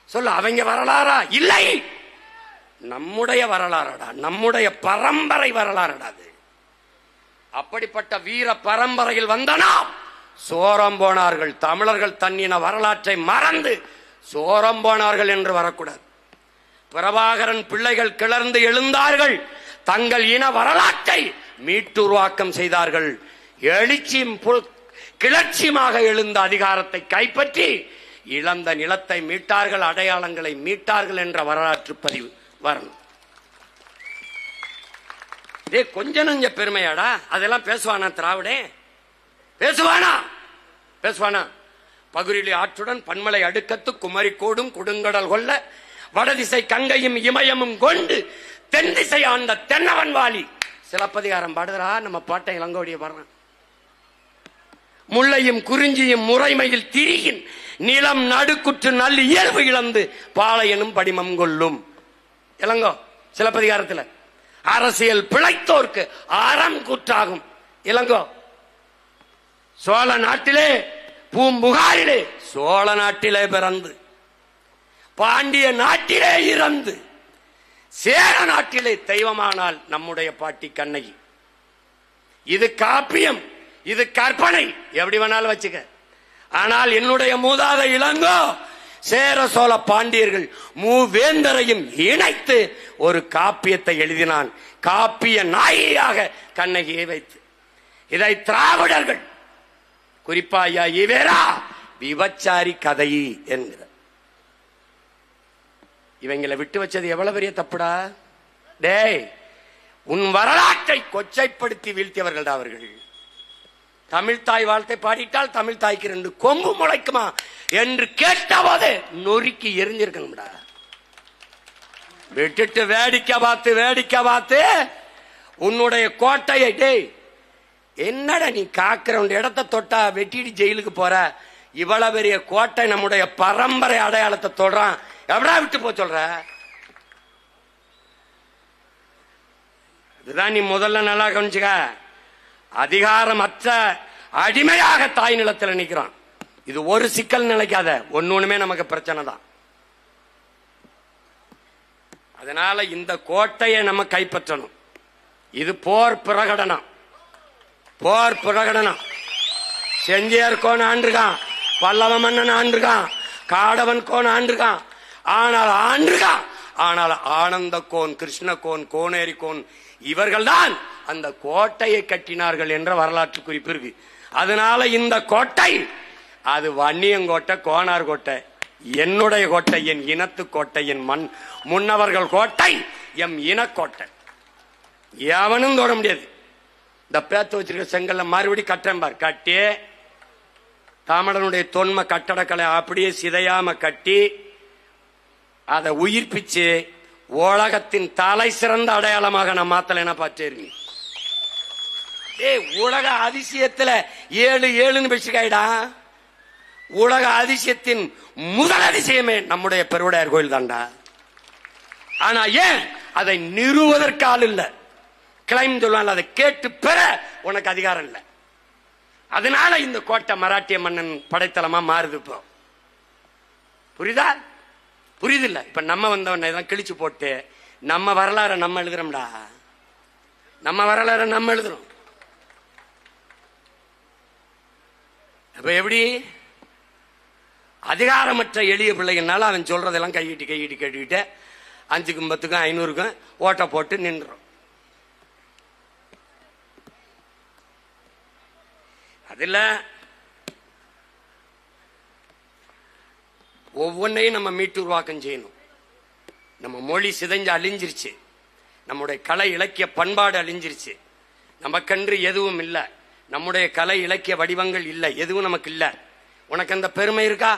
சொல்ல, அவங்க வரலாறா? இல்லை, நம்முடைய வரலாறடா, நம்முடைய பரம்பரை வரலாறடா. அப்படிப்பட்ட வீர பரம்பரையில் வந்தனா சோரம் போனார்கள். தமிழர்கள் தன்னின வரலாற்றை மறந்து சோரம் போனார்கள் என்று வரக்கூடாது. பிரபாகரன் பிள்ளைகள் கிளர்ந்து எழுந்தார்கள், தங்கள் இன வரலாற்றை மீட்டுருவாக்கம் செய்தார்கள். எழுச்சியும் கிளர்ச்சியுமாக எழுந்த அதிகாரத்தை கைப்பற்றி இழந்த நிலத்தை மீட்டார்கள், அடையாளங்களை மீட்டார்கள் என்ற வரலாற்று பதிவு வரணும். இதே கொஞ்ச நஞ்ச பெருமையாடா? அதெல்லாம் பேசுவானா திராவிடே? பேசுவானா? பகுரிலி ஆற்றுடன் பன்மலை அடுக்கத்து குமரி கோடும் கொடுங்கடல் கொல்ல வடதிசை கங்கையும் இமயமும் கொண்டு தென் திசை ஆண்ட தென்னவன் வாலி. சிலப்பதிகாரம் பாடுறா நம்ம பாட்டை இளங்கோடிய பாடுறான். முல்லையும் குறிஞ்சியும் முறைமையில் திரியின் நிலம் நடுக்குற்று நல்ல இயல்பு இழந்து பாளையனும் படிமம் கொள்ளும். இளங்கோ சிலப்பதிகாரத்தில் அரசியல் பிழைத்தோர்க்கு அறம் கூற்றாகும். இளங்கோ சோழ நாட்டிலே பூம்புகாரிலே சோழ நாட்டிலே பிறந்து பாண்டிய நாட்டிலே இறந்து சேர நாட்டிலே தெய்வமானால் நம்முடைய பாட்டி கண்ணகி. இது காப்பியம், இது கற்பனை, எப்படி வேணாலும் வச்சுக்க. ஆனால் என்னுடைய மூதாத இளங்கோ சேர சோழ பாண்டியர்கள் மூவேந்தரையும் இணைத்து ஒரு காப்பியத்தை எழுதினான். காப்பிய நாயகியாக கண்ணகியை வைத்து இதை திராவிடர்கள் குறிப்பா இவேரா விபச்சாரி கதை என்கிற இவங்களை விட்டு வச்சது எவ்வளவு பெரிய தப்புடா. டேய், உன் வரலாற்றை கொச்சைப்படுத்தி வீழ்த்தியவர்கள் அவர்கள். தமிழ் தாய் வாழ்த்தை பாடிட்டால் தமிழ் தாய்க்கு 2 கொம்பு முளைக்குமா என்று கேட்டபோது நொறுக்கி எரிஞ்சிருக்கணும்டா. விட்டுட்டு வேடிக்கை பார்த்து உன்னுடைய கோட்டையை, டேய் என்னடா நீ காக்கிற இடத்தை தொட்டா வெட்டிட்டு ஜெயிலுக்கு போற, இவ்வளவு பெரிய கோட்டை நம்முடைய பரம்பரை அடையாளத்தை தொடுறான், எவ்வளா விட்டு போ சொல்ற. இதுதான் நீ முதல்ல நல்லா கவனிச்சுக்க. அதிகாரமற்ற அடிமையாக தாய் நிலத்தில் நிற்கிறான். இது ஒரு சிக்கல் நினைக்காத, ஒண்ணுமே நமக்கு பிரச்சனை தான். அதனால இந்த கோட்டையை நம்ம கைப்பற்றணும். இது போர் பிரகடனம். செஞ்சியர் கோன் ஆண்டிருக்கான், பல்லவ மன்னன் ஆண்டிருக்கான், காடவன் கோன் ஆண்டிருக்கான். ஆனால் ஆனந்த கோன், கிருஷ்ண கோன், கோனேரி கோன் இவர்கள் தான் அந்த கோட்டையை கட்டினார்கள் என்ற வரலாற்று குறிப்பு இருக்கு. அதனால இந்த கோட்டை அது வன்னியங்கோட்டை, கோனார் கோட்டை, என்னுடைய கோட்டை, என் இனத்து கோட்டை, என் முன்னவர்கள் கோட்டை, எம் இனக்கோட்டை. எவனும் தொட முடியாது. இந்த பேத்து வச்சிருக்க செங்கல்ல மறுபடி கட்டுறேன் பார், கட்டி தமிழனுடைய தொன்ம கட்டடக்கலை அப்படியே சிதையாம கட்டி அதை உயிர்ப்பிச்சு உலகத்தின் தலை சிறந்த அடையாளமாக நான் மாத்தலைன்னா பார்த்தேன். உலக அதிசயத்துல 7 பேசிக்காயிடா. உலக அதிசயத்தின் முதல் அதிசயமே நம்முடைய பெருவுடையார் கோயில் தான்டா. ஆனா ஏன் அதை நிறுவதற்கு ஆள் இல்ல, கிளைம் சொல்லுவாங்க, அதை கேட்டு பெற உனக்கு அதிகாரம் இல்லை. அதனால இந்த கோட்டை மராட்டிய மன்னன் படைத்தளமா மாறுது. இப்போ புரியுதா? புரியுதில்ல? இப்ப நம்ம வந்தவனை தான் கிழிச்சு போட்டு நம்ம வரலாறு நம்ம எழுதுறோம்டா. நம்ம வரலாறு நம்ம எழுதுறோம். அப்ப எப்படி அதிகாரமற்ற எளிய பிள்ளைகள்னால அவன் சொல்றதெல்லாம் கையிட்டு கேட்டுக்கிட்டு 5க்கும் 10க்கும் 500க்கும் ஓட்ட போட்டு நின்றோம். அதுல ஒவ்வொன்றையும் நம்ம மீட்டு உருவாக்கம் செய்யணும். நம்ம மொழி சிதைஞ்சு அழிஞ்சிருச்சு, நம்முடைய கலை இலக்கிய பண்பாடு அழிஞ்சிருச்சு, நமக்கென்று எதுவும் இல்லை, நம்முடைய கலை இலக்கிய வடிவங்கள் இல்லை, எதுவும் நமக்கு இல்லை. உனக்கு அந்த பெருமை இருக்கா?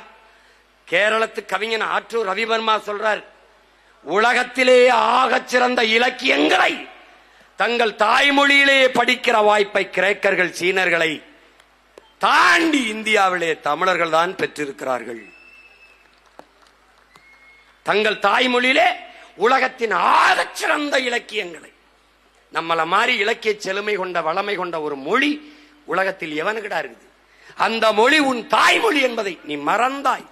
கேரளத்து கவிஞன் ஆற்றூர் ரவிவர்மா சொல்றார், உலகத்திலேயே ஆகச் சிறந்த இலக்கியங்களை தங்கள் தாய்மொழியிலேயே படிக்கிற வாய்ப்பை கிரேக்கர்கள் சீனர்களை தாண்டி இந்தியாவிலே தமிழர்கள் தான் பெற்றிருக்கிறார்கள். தங்கள் தாய்மொழியிலே உலகத்தின் ஆகச் சிறந்த இலக்கியங்களை, நம்மள மாதிரி இலக்கிய செழுமை கொண்ட வளமை கொண்ட ஒரு மொழி உலகத்தில் எவனுக்கிடா இருக்குது? அந்த மொழி உன் தாய்மொழி என்பதை நீ மறந்தாய்.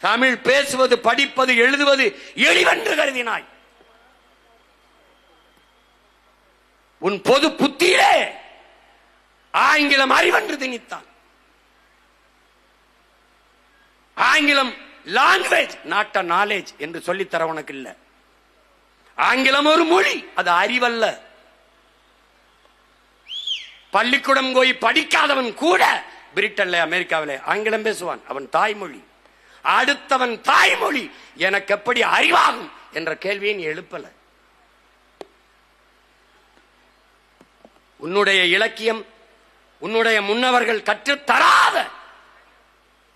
தமிழ் பேசுவது, படிப்பது, எழுதுவது எளிவென்று கருதினாய். உன் பொது புத்தியிலே ஆங்கிலம் அறிவென்று திணித்தான். ஆங்கிலம் லாங்குவேஜ் நாட் அ நாலேஜ் என்று சொல்லித்தர உனக்கு இல்ல. ஆங்கிலம் ஒரு மொழி, அது அறிவல்ல. பள்ளிக்கூடம் போய் படிக்காதவன் கூட பிரிட்டன்ல அமெரிக்காவிலே ஆங்கிலம் பேசுவான், அவன் தாய்மொழி. அடுத்தவன் தாய்மொழி எனக்கு எப்படி அறிவாகும் என்ற கேள்வியை நீ எழுப்பல. உன்னுடைய இலக்கியம், உன்னுடைய முன்னவர்கள் கற்றுத்தராத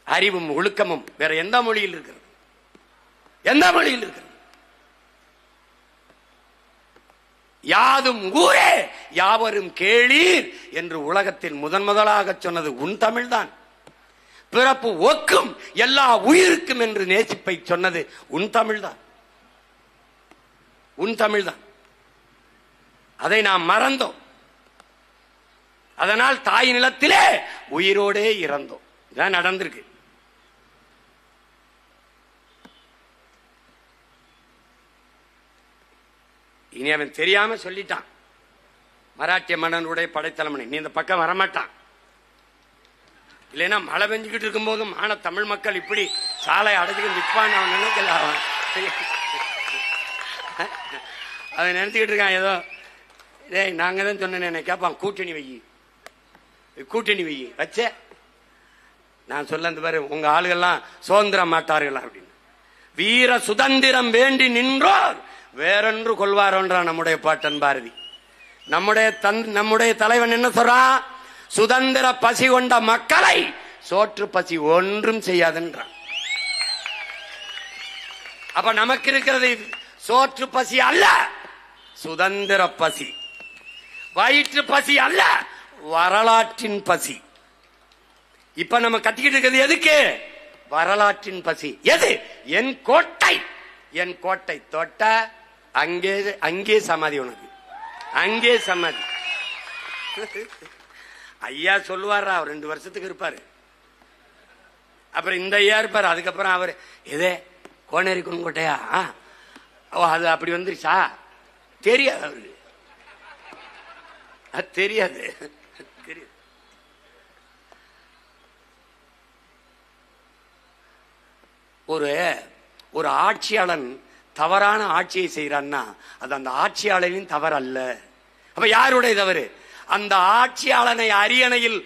அறிவும் ஒழுக்கமும் வேற எந்த மொழியில் இருக்கிறது? எந்த மொழியில் இருக்கிறது? யாதும் ஊரே யாவரும் கேளீர் என்று உலகத்தில் முதலாக சொன்னது உன் தமிழ்தான். பிறப்பு ஒக்கும் எல்லா உயிருக்கும் என்று நேசிப்பை சொன்னது உன் தமிழ்தான். உன் தமிழ்தான். அதை நாம் மறந்தோம். அதனால் தாய் நிலத்திலே உயிரோடே இறந்தோம். இதான் நடந்திருக்கு. இனி அவன் தெரியாம சொல்லிட்டான். மராட்டிய மன்னனுடைய படைத்தலைவனை நீ இந்த பக்கம் வரமாட்டான். இல்லைன்னா மழை பெஞ்சுக்கிட்டு இருக்கும் போதும் ஆன தமிழ் மக்கள் இப்படி சாலை அடைச்சுக்கிட்டு நிற்பான்னு அவன் நினைக்கல. அவன் நினைச்சுக்கிட்டு இருக்கான் ஏதோ நாங்க தான் சொன்னேன் கேட்பான். கூட்டணி வை, கூட்டணி வை வச்ச நான் சொல்ல பாரு உங்க ஆளுகள்லாம் சுதந்திரம் மாட்டார்கள் அப்படின்னு. வீர சுதந்திரம் வேண்டி நின்றோர் வேறொன்று கொள்வாரோன்றான் நம்முடைய பாட்டன் பாரதி. நம்முடைய தலைவன் என்ன சொல்றான்? சுதந்திர பசி கொண்ட மக்களை சோற்று பசி ஒன்றும் செய்யாதுன்றான். அப்ப நமக்கு இருக்கிறது சோற்று பசி அல்ல, சுதந்திர பசி. வயிற்று பசி அல்ல, வரலாற்றின் பசி. இப்ப நம்ம கத்திக்கிட்டு இருக்கிறது எதுக்கு? வரலாற்றின் பசி. எது? என் கோட்டை. என் கோட்டை தொட்ட அங்கே அங்கே சமாதி, உனக்கு அங்கே சமாதி. ஐயா சொல்லுவாரா, அவர் 2 வருஷத்துக்கு இருப்பாரு. அப்புறம் இந்த ஐயா இருப்பாரு. அதுக்கப்புறம் அவர் எதே கோனேரி குன்கோட்டையா? அது அப்படி வந்துருச்சா? தெரியாது அவருக்கு, அது தெரியாது. ஒரு ஆட்சியாளன் தவறான ஆட்சியை செய்யறான்னா அது அந்த ஆட்சியாளரின் தவறு அல்ல. அப்ப யாருடைய தவறு? அந்த ஆட்சியாளனை அரியணையில்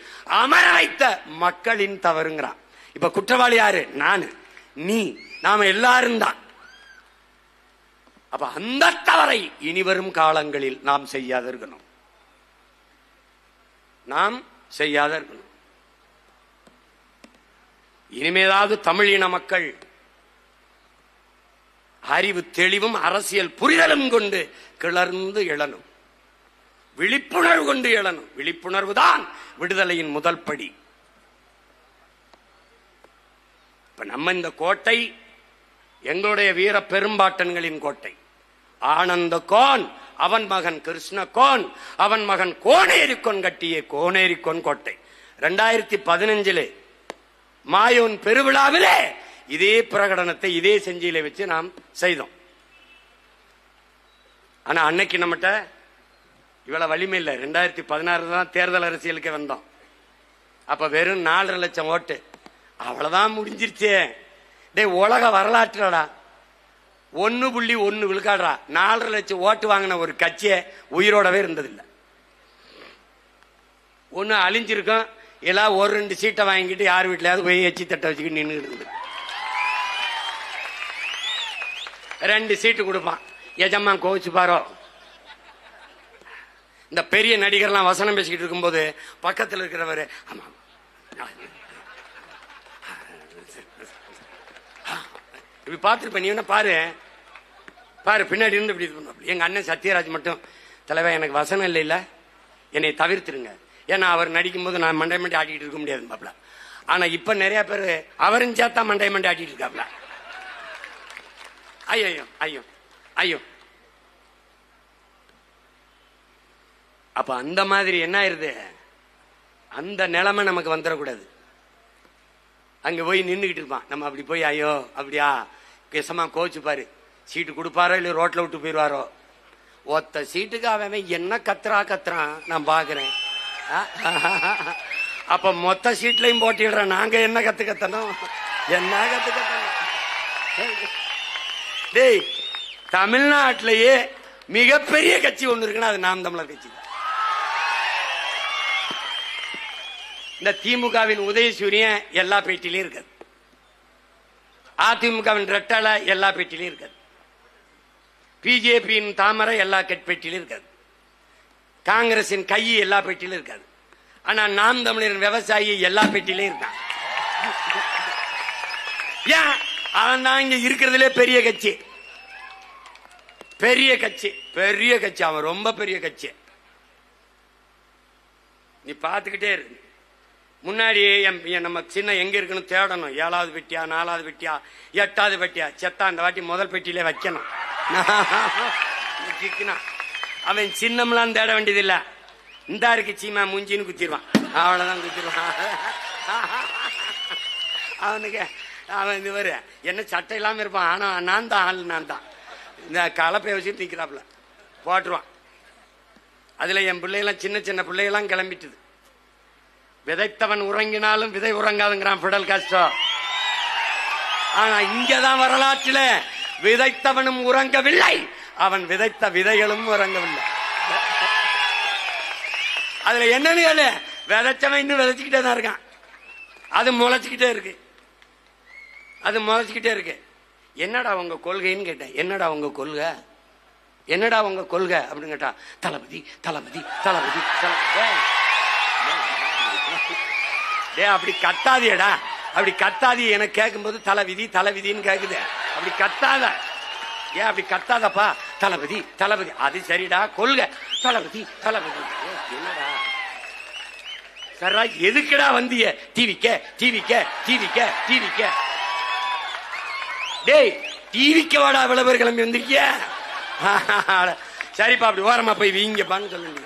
அமர வைத்த மக்களின் தவறுங்கிறான். இப்ப குற்றவாளி யாரு? நானு, நீ, நாம எல்லாரும் தான். அப்ப அந்த தவறை இனிவரும் காலங்களில் நாம் செய்யாத இருக்கணும். நாம் செய்யாத இருக்கணும். இனிமேதாவது தமிழ் இன மக்கள் அறிவு தெளிவும் அரசியல் புரிதலும் கொண்டு கிளர்ந்து எழணும். விழிப்புணர்வு கொண்டு எழணும். விழிப்புணர்வு தான் விடுதலையின் முதல் படி. இப்ப நம்ம இந்த கோட்டை எங்களுடைய வீர பெரும்பாட்டன்களின் கோட்டை. ஆனந்த கோன், அவன் மகன் கிருஷ்ண கோன், அவன் மகன் கோனேரிக்கோன் கட்டிய கோனேரிக்கோன் கோட்டை 2015 மாயோன் பெருவிழாவிலே இதே பிரகடனத்தை இதே செஞ்சியில வச்சு நாம் செய்தோம். ஆனா அன்னைக்கு நம்மகிட்ட இவ்வளவு வலிமை இல்லை. 2016 தான் தேர்தல் அரசியலுக்கு வந்தோம். அப்ப வெறும் 4.5 லட்சம் ஓட்டு, அவ்வளவுதான் முடிஞ்சிருச்சே. டே உலக வரலாற்றுடா 1.1 விழுக்காடுறா. 4.5 லட்சம் ஓட்டு வாங்கின ஒரு கட்சியை உயிரோடவே இருந்ததில்லை. ஒன்னு அழிஞ்சிருக்கும், எல்லாம் 1-2 சீட்டை வாங்கிட்டு யார் வீட்டிலாவது போய் எச்சி தட்டை வச்சுக்கிட்டு நின்று இருந்தது. 2 சீட்டு கொடுப்பான். எஜம்மா கோவிச்சு பாரோ. இந்த பெரிய நடிகர்லாம் வசனம் பேசிக்கிட்டு இருக்கும்போது பக்கத்தில் இருக்கிறவர் ஆமா இப்படி பார்த்துருப்ப. நீ என்ன பாரு பாரு பின்னாடி இருந்து இப்படி இது பண்ண. எங்க அண்ணன் சத்யராஜ் மட்டும் தலைவர் எனக்கு வசனம் இல்லை, இல்ல என்னை தவிர்த்துருங்க. ஏன்னா அவர் நடிக்கும் போது நான் மண்டை மண்டி ஆட்டிட்டு இருக்க முடியாது பாப்ல. ஆனா இப்ப நிறைய பேர் அவரும் சேர்த்தா மண்டை மண்டி ஆட்டிட்டு இருக்காப்ல. ஐயோ ஐயோ ஐயோ. அப்ப அந்த மாதிரி என்ன ஆயிருது? அந்த நிலைமை நமக்கு வந்துடக்கூடாது. அங்க போய் நின்றுகிட்டு இருப்பான். நம்ம அப்படி போய் ஐயோ அப்படியா பேசமா கோச்சு பாரு, சீட்டு கொடுப்பாரோ இல்ல ரோட்ல விட்டு போயிடுவாரோ. ஒத்த சீட்டுக்கு அவன் என்ன கத்துறான் நான் பாக்குறேன். அப்ப மொத்த சீட்லயும் போட்டிடுறேன். நாங்க என்ன கத்துக்கத்தனும்? என்ன கத்துக்கத்தனும்? டேய், தமிழ்நாட்டிலேயே மிகப்பெரிய கட்சி ஒண்ணு இருக்குன்னா அது நாம் தமிழர் கட்சி. இந்த திமுகவின் உதயசூரியன் எல்லா பேட்டிலையும் இருக்காது. அதிமுகவின் ரெட்டலை எல்லா பேட்டிலையும் இருக்காது. பிஜேபியின் தாமரை எல்லா பேட்டிலும் இருக்காது. காங்கிரசின் கை எல்லா பேட்டிலும் இருக்காது. ஆனா நாம் தமிழரின் விவசாயி எல்லா பேட்டிலையும் இருக்கான். ஏன் அவன் தான் இங்க இருக்கிறதுலே பெரிய கட்சி, பெரிய கட்சி, பெரிய கட்சி. அவன் ரொம்ப பெரிய கட்சி. நீ பாத்துக்கிட்டே இரு. முன்னாடி நம்ம சின்ன எங்க இருக்குன்னு தேடணும். 7வது பெட்டியா, 4வது பெட்டியா, 8வது பெட்டியா. செத்தா அந்த வாட்டி முதல் பெட்டியிலே வைக்கணும். அவன் சின்னம்லாம் தேட வேண்டியதில்ல. இந்த இருக்கு சீமா மூஞ்சின்னு குத்திடுவான். அவ்வளவுதான் குத்திடுவான். அவனுக்கு அவன் இது வரு என்ன சட்டை இல்லாம இருப்பான். ஆனா நான் தான் ஆள், நான் தான் இந்த கலப்பைய வச்சுட்டு நிக்கிறாப்புல போட்டுருவான். அதுல என் பிள்ளைகளாம் சின்ன சின்ன பிள்ளைகளாம் கிளம்பிட்டுது. விதைத்தவன் உறங்கினாலும் விதை உறங்காதுங்கிறான் பிடல் காஸ்ட்ரோ. ஆனா இங்கதான் வரலாற்றில விதைத்தவனும் உறங்கவில்லை, அவன் விதைத்த விதைகளும் உறங்கவில்லை. அதுல என்னன்னு விதைச்சவன் இன்னும் விதைச்சுக்கிட்டே தான் இருக்கான். அது முளைச்சுக்கிட்டே இருக்கு, அது முளைச்சுக்கிட்டே இருக்கு. என்னடா உங்க கொள்கைன்னு கேட்டேன். என்னடா உங்க கொள்கை, என்னடா உங்க கொள்கை அப்படின்னு கேட்டா, தளபதி தளபதி தளபதி டே அப்படி கத்தாதியடா, அப்படி கத்தாதி. எனக்கு கேட்கும் போது தலைவிதி தலைவிதின்னு கேக்குது. அப்படி கத்தாத, ஏன் அப்படி கத்தாதப்பா? தளபதி தளபதி. அது சரிடா, கொள்கை தளபதி தளபதி. என்னடா சரா எதுக்குடா வந்திய? டிவிக்க டிவிக்க டிவிக்க டிவிக்க. டேய் டிவிக்க வாடா, விளம்பர கிளம்பி வந்திருக்கிய. சரிப்பா அப்படி ஓரமா போய் வீங்கப்பான்னு சொல்லுங்க.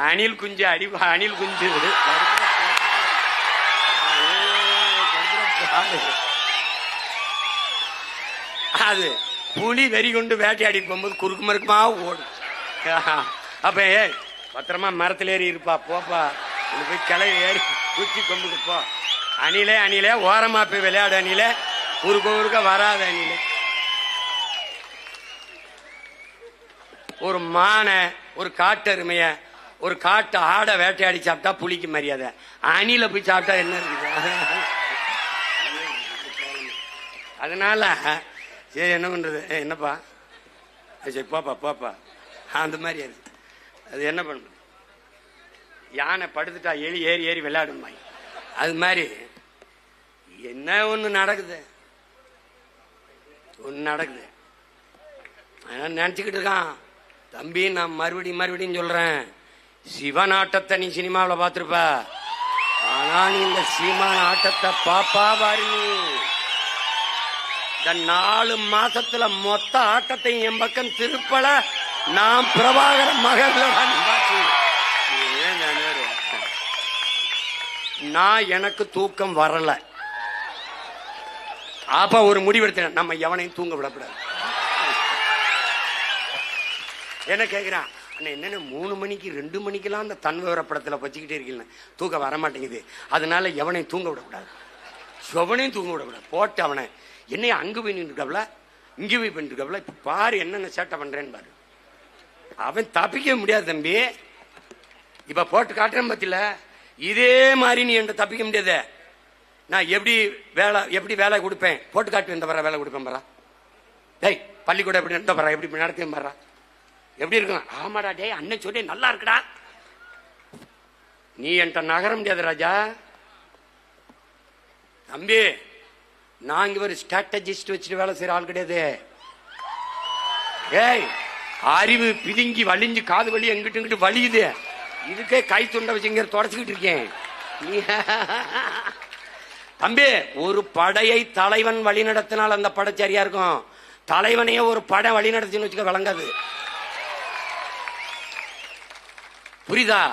அணில் குஞ்சு அடி, அணில் குஞ்சு அது புலி வெறி கொண்டு வேட்டையாடி போகும்போது குறுக்கு மறுக்குமா ஓடும். அப்ப பத்திரமா மரத்துல ஏறி இருப்பா, போப்பா போய் கிளை ஏறி குச்சி கொம்புக்கு போ. அணிலே அணிலே ஓரமா போய் விளையாடு. அணிலே குறுக்க குறுக்க வராத. அணிலே ஒரு மானை, ஒரு காட்டெருமைய, ஒரு காட்டு ஆடை வேட்டையாடி சாப்பிட்டா புலிக்கு மரியாதை. அணில போய் சாப்பிட்டா என்ன இருக்குது? அதனால சரி என்ன பண்றது? என்னப்பா சரி போப்பா போப்பா அந்த மாதிரி இருக்கு. அது என்ன பண்ண? யானை படுத்துட்டா எலி ஏறி ஏறி விளையாடுமா. அது மாதிரி என்ன ஒண்ணு நடக்குது, ஒண்ணு நடக்குது. நினைச்சுக்கிட்டு இருக்கான் தம்பி. நான் மறுபடியும் சொல்றேன், சிவன் ஆட்டத்தை நீ சினிமாவில் பார்த்திருப்ப. ஆனா நீ இந்த சீமான் ஆட்டத்தை பாப்பா பாரு. நீ இந்த 4 மாசத்துல மொத்த ஆட்டத்தையும் என் பக்கம் திருப்பல. நான் பிரபாகர மகள். நான் எனக்கு தூக்கம் வரல. அப்ப ஒரு முடிவெடுத்தேன், நம்ம எவனையும் தூங்க விடக்கூடாது. என்ன கேக்குறான் என்னன்னு 3 மணிக்கு 2 மணிக்கெல்லாம் அந்த தன் விவர படத்துல வச்சுக்கிட்டே இருக்கீங்க, தூக்கம் வரமாட்டேங்குது. அதனால எவனையும் தூங்க விடக்கூடாது, எவனையும் தூங்க விடக்கூடாது. போட்டு அவனை என்னைய அங்கு போய் நின்றுக்காப்ல, இங்க போய் பண்ணிருக்காப்ல. இப்ப பாரு என்னென்ன சேட்டை பண்றேன்னு பாரு. அவன் தப்பிக்க முடியாது தம்பி. இப்ப போட்டு காட்டுறேன் பத்தில. இதே மாதிரி நீ என்கிட்ட தப்பிக்க முடியாது. நான் எப்படி வேலை கொடுப்பேன், போட்டு காட்டு இந்த வேலை கொடுப்பேன் பாரா. டேய் பள்ளிக்கூடம் எப்படி நடத்த பாரா, எப்படி நடத்தேன் பாரா, எப்படி இருக்கும். ஆமாடா டே அண்ணன் சொல்லி நல்லா இருக்குடா. நீ என்கிட்ட நகர முடியாது ராஜா. தம்பி நான் இங்க ஒரு ஸ்ட்ராட்டஜிஸ்ட் வச்சுட்டு வேலை செய்யற ஆள் கிடையாது. ஏய் அறிவு பிதுங்கி வலிஞ்சு காது வலி எங்கிட்டு இங்கிட்டு வலியுது. இதுக்கே கை துண்டை வச்சுங்க தொடச்சுக்கிட்டு இருக்கேன். தம்பி ஒரு படையை தலைவன் வழி நடத்தினால் அந்த படை சரியா இருக்கும். தலைவனையே ஒரு படை வழி நடத்தின்னு வச்சுக்க விளங்காது. புரியுதா?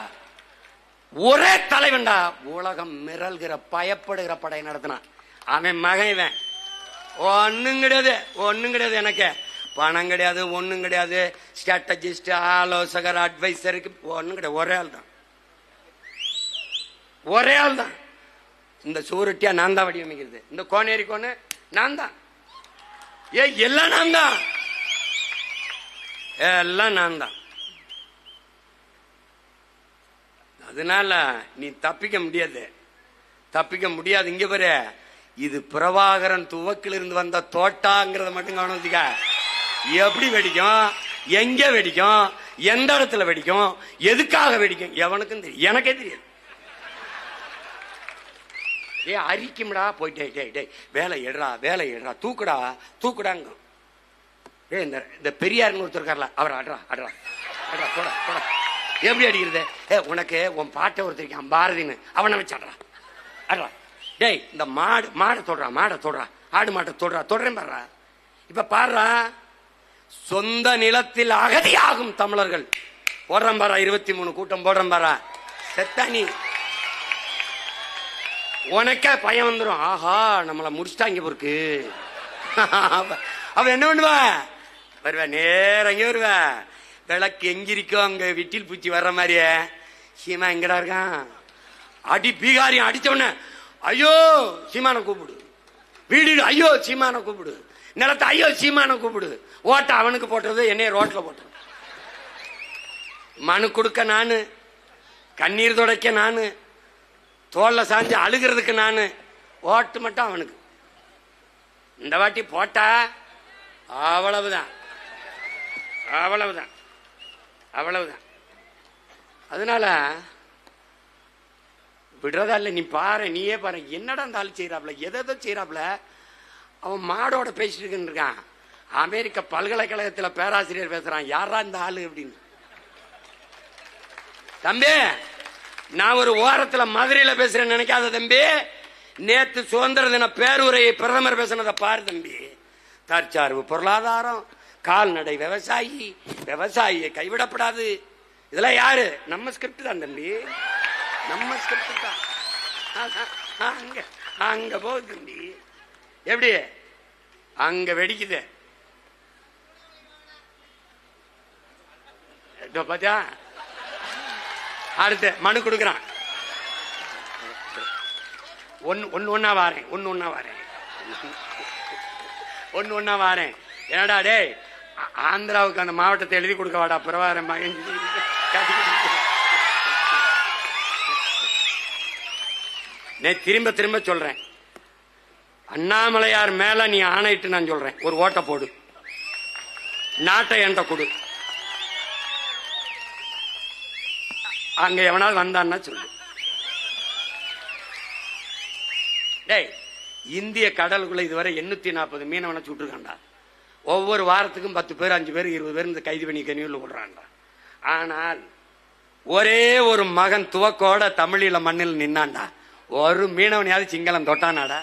ஒரே தலைவன்டா உலகம் மிரல்கிற பயப்படுகிற படை நடத்தினான். அவன் மகன் ஒன்னும் கிடையாது, ஒன்னும் கிடையாது. எனக்கு பணம் கிடையாது, ஒன்னும் கிடையாது. ஸ்ட்ராட்டஜிஸ்ட், ஆலோசகர், அட்வைசருக்கு ஒன்னும் கிடையாது. ஒரே ஆள் தான், ஒரே ஆள் தான். இந்த சூரட்டியா நான் தான் வடிவமைக்கிறது, இந்த கோனேரி கோனு நான் தான். எல்லாம் நான் தான், எல்லாம் நான் தான். அதனால நீ தப்பிக்க முடியாது, தப்பிக்க முடியாது. இங்க பாரு, இது பிரபாகரன் துவக்கிலிருந்து வந்த தோட்டாங்கிறத மட்டும் கவனிச்சுக்க. எப்படி வெடிக்கும், எங்க வெடிக்கும், எந்த இடத்துல வெடிக்கும், எதுக்காக வெடிக்கும் எவனுக்கும் தெரியும், எனக்கே தெரியாது. ஏ அரிக்கும்டா போயிட்டே டே டே வேலை எடுறா தூக்குடாங்க. ஏ இந்த பெரியார்னு ஒருத்தர் இருக்கார்ல, அவர் அட்ரா போட எப்படி அடிக்கிறது? உனக்கு உன் பாட்டை ஒருத்தருக்கான் பாரதின்னு, அவனை வச்சு அட்ரா. டேய் இந்த மாடை தொடுறா ஆடு மாட்டை தொடரேன் பாடுறா. இப்ப பாடுறா, சொந்த நிலத்தில் அகதியாகும் தமிழர்கள் போடுறேன் பாரா, 23 கூட்டம் போடுறேன் பாரா. செத்தானி உனக்கே பயம் வந்துடும், ஆஹா நம்மளை முடிச்சுட்டாங்க பொறுக்கு. அவ என்ன பண்ணுவா, வருவா நேரம் எங்க வருவா, விளக்கு எங்கிருக்கோ அங்க விட்டில் பூச்சி வர்ற மாதிரியே. சீமா எங்கடா இருக்கான், அடி பீகாரியம் அடிச்ச உடனே ஐயோ சீமான கூப்பிடு, வீடு ஐயோ சீமான கூப்பிடு, நிலத்தை ஐயோ சீமான கூப்பிடு. ஓட்ட அவனுக்கு போட்டது, என்னைய ரோட்ல போட்டது. மனு கொடுக்க நானு, கண்ணீர் துடைக்க நானு, தோல்ல சாஞ்சு அழுகிறதுக்கு நானு, ஓட்டு மட்டும் அவனுக்கு. இந்த வாட்டி போட்டா அவ்வளவுதான். அதனால விடுறதா இல்ல. நீ பாரு, நீயே பாரு, என்னடா அந்த ஆள் செய்யறாப்ல, எதோ செய்யறாப்ல. அவன் மாடோட பேசிட்டு இருக்கான், அமெரிக்க பல்கலைக்கழகத்தில் பேராசிரியர் பேசுறான், யாரா இந்த ஆளு அப்படின்னு. தம்பி நான் ஒரு ஓரத்துல மதுரையில பேசுறேன்னு நினைக்காத தம்பி, நேத்து சுதந்திர தின பேருரையை பிரதமர் பேசினதை பாரு தம்பி. தற்சார்பு பொருளாதாரம், கால்நடை விவசாயியை கைவிடப்படாது, இதெல்லாம் யாரு? நம்ம ஸ்கிரிப்ட் தான் தம்பி, நம்ம ஸ்கிரிப்ட் தான். அங்க போகுது தம்பி, எப்படி அங்க வெடிக்குது பாத்தியா. அடுத்து மனு கொடுக்குறான், ஒன்னா வாரேன். என்னடா டே, ஆந்திராவுக்கு அந்த மாவட்டத்தை எழுதி கொடுக்க வாடா, பிரவாரம் திரும்ப சொல்றேன். அண்ணாமலையார் மேல நீ ஆணையிட்டு நான் சொல்றேன், ஒரு ஓட்ட போடு, நாட்டை என்கிட்ட கொடு. அங்க எவனாவது வந்தான்னா சொல்லு. டேய் இந்திய கடலுக்குள்ள இதுவரை 840 மீனவனை சுட்டுருக்காண்டா. ஒவ்வொரு வாரத்துக்கும் 10 பேர் 5 பேர் 20 பேர் இந்த கைது பண்ணி கனியூர்ல விடுறான்டா. ஆனால் ஒரே ஒரு மகன் துவக்கோட தமிழில மண்ணில் நின்னான்டா. ஒரு மீனவனையாவது சிங்களம் தொட்டானா?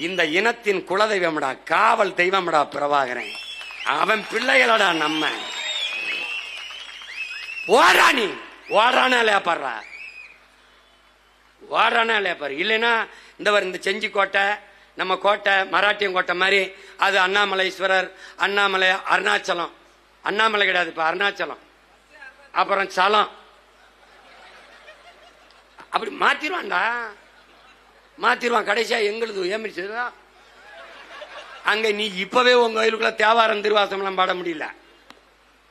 இந்த இனத்தின் குலதெய்வம்டா, காவல் தெய்வம்டா பிரபாகரன். அவன் பிள்ளைகளடா நம்ம. ஓடுறானே பாரு. இல்லைன்னா இந்த செஞ்சி கோட்டை, நம்ம கோட்டை மராட்டியம் கோட்டை மாதிரி, அது அண்ணாமலைஸ்வரர், அண்ணாமலை அருணாச்சலம், அண்ணாமலை கிடையாது இப்ப அருணாச்சலம், அப்புறம் சலம், அப்படி மாத்திருவான். கடைசியா எங்களுது ஏமிச்சுதா. அங்க நீ இப்பவே உங்க கோயிலுக்குள்ள தேவாரம் திருவாசம் எல்லாம் பாட முடியல,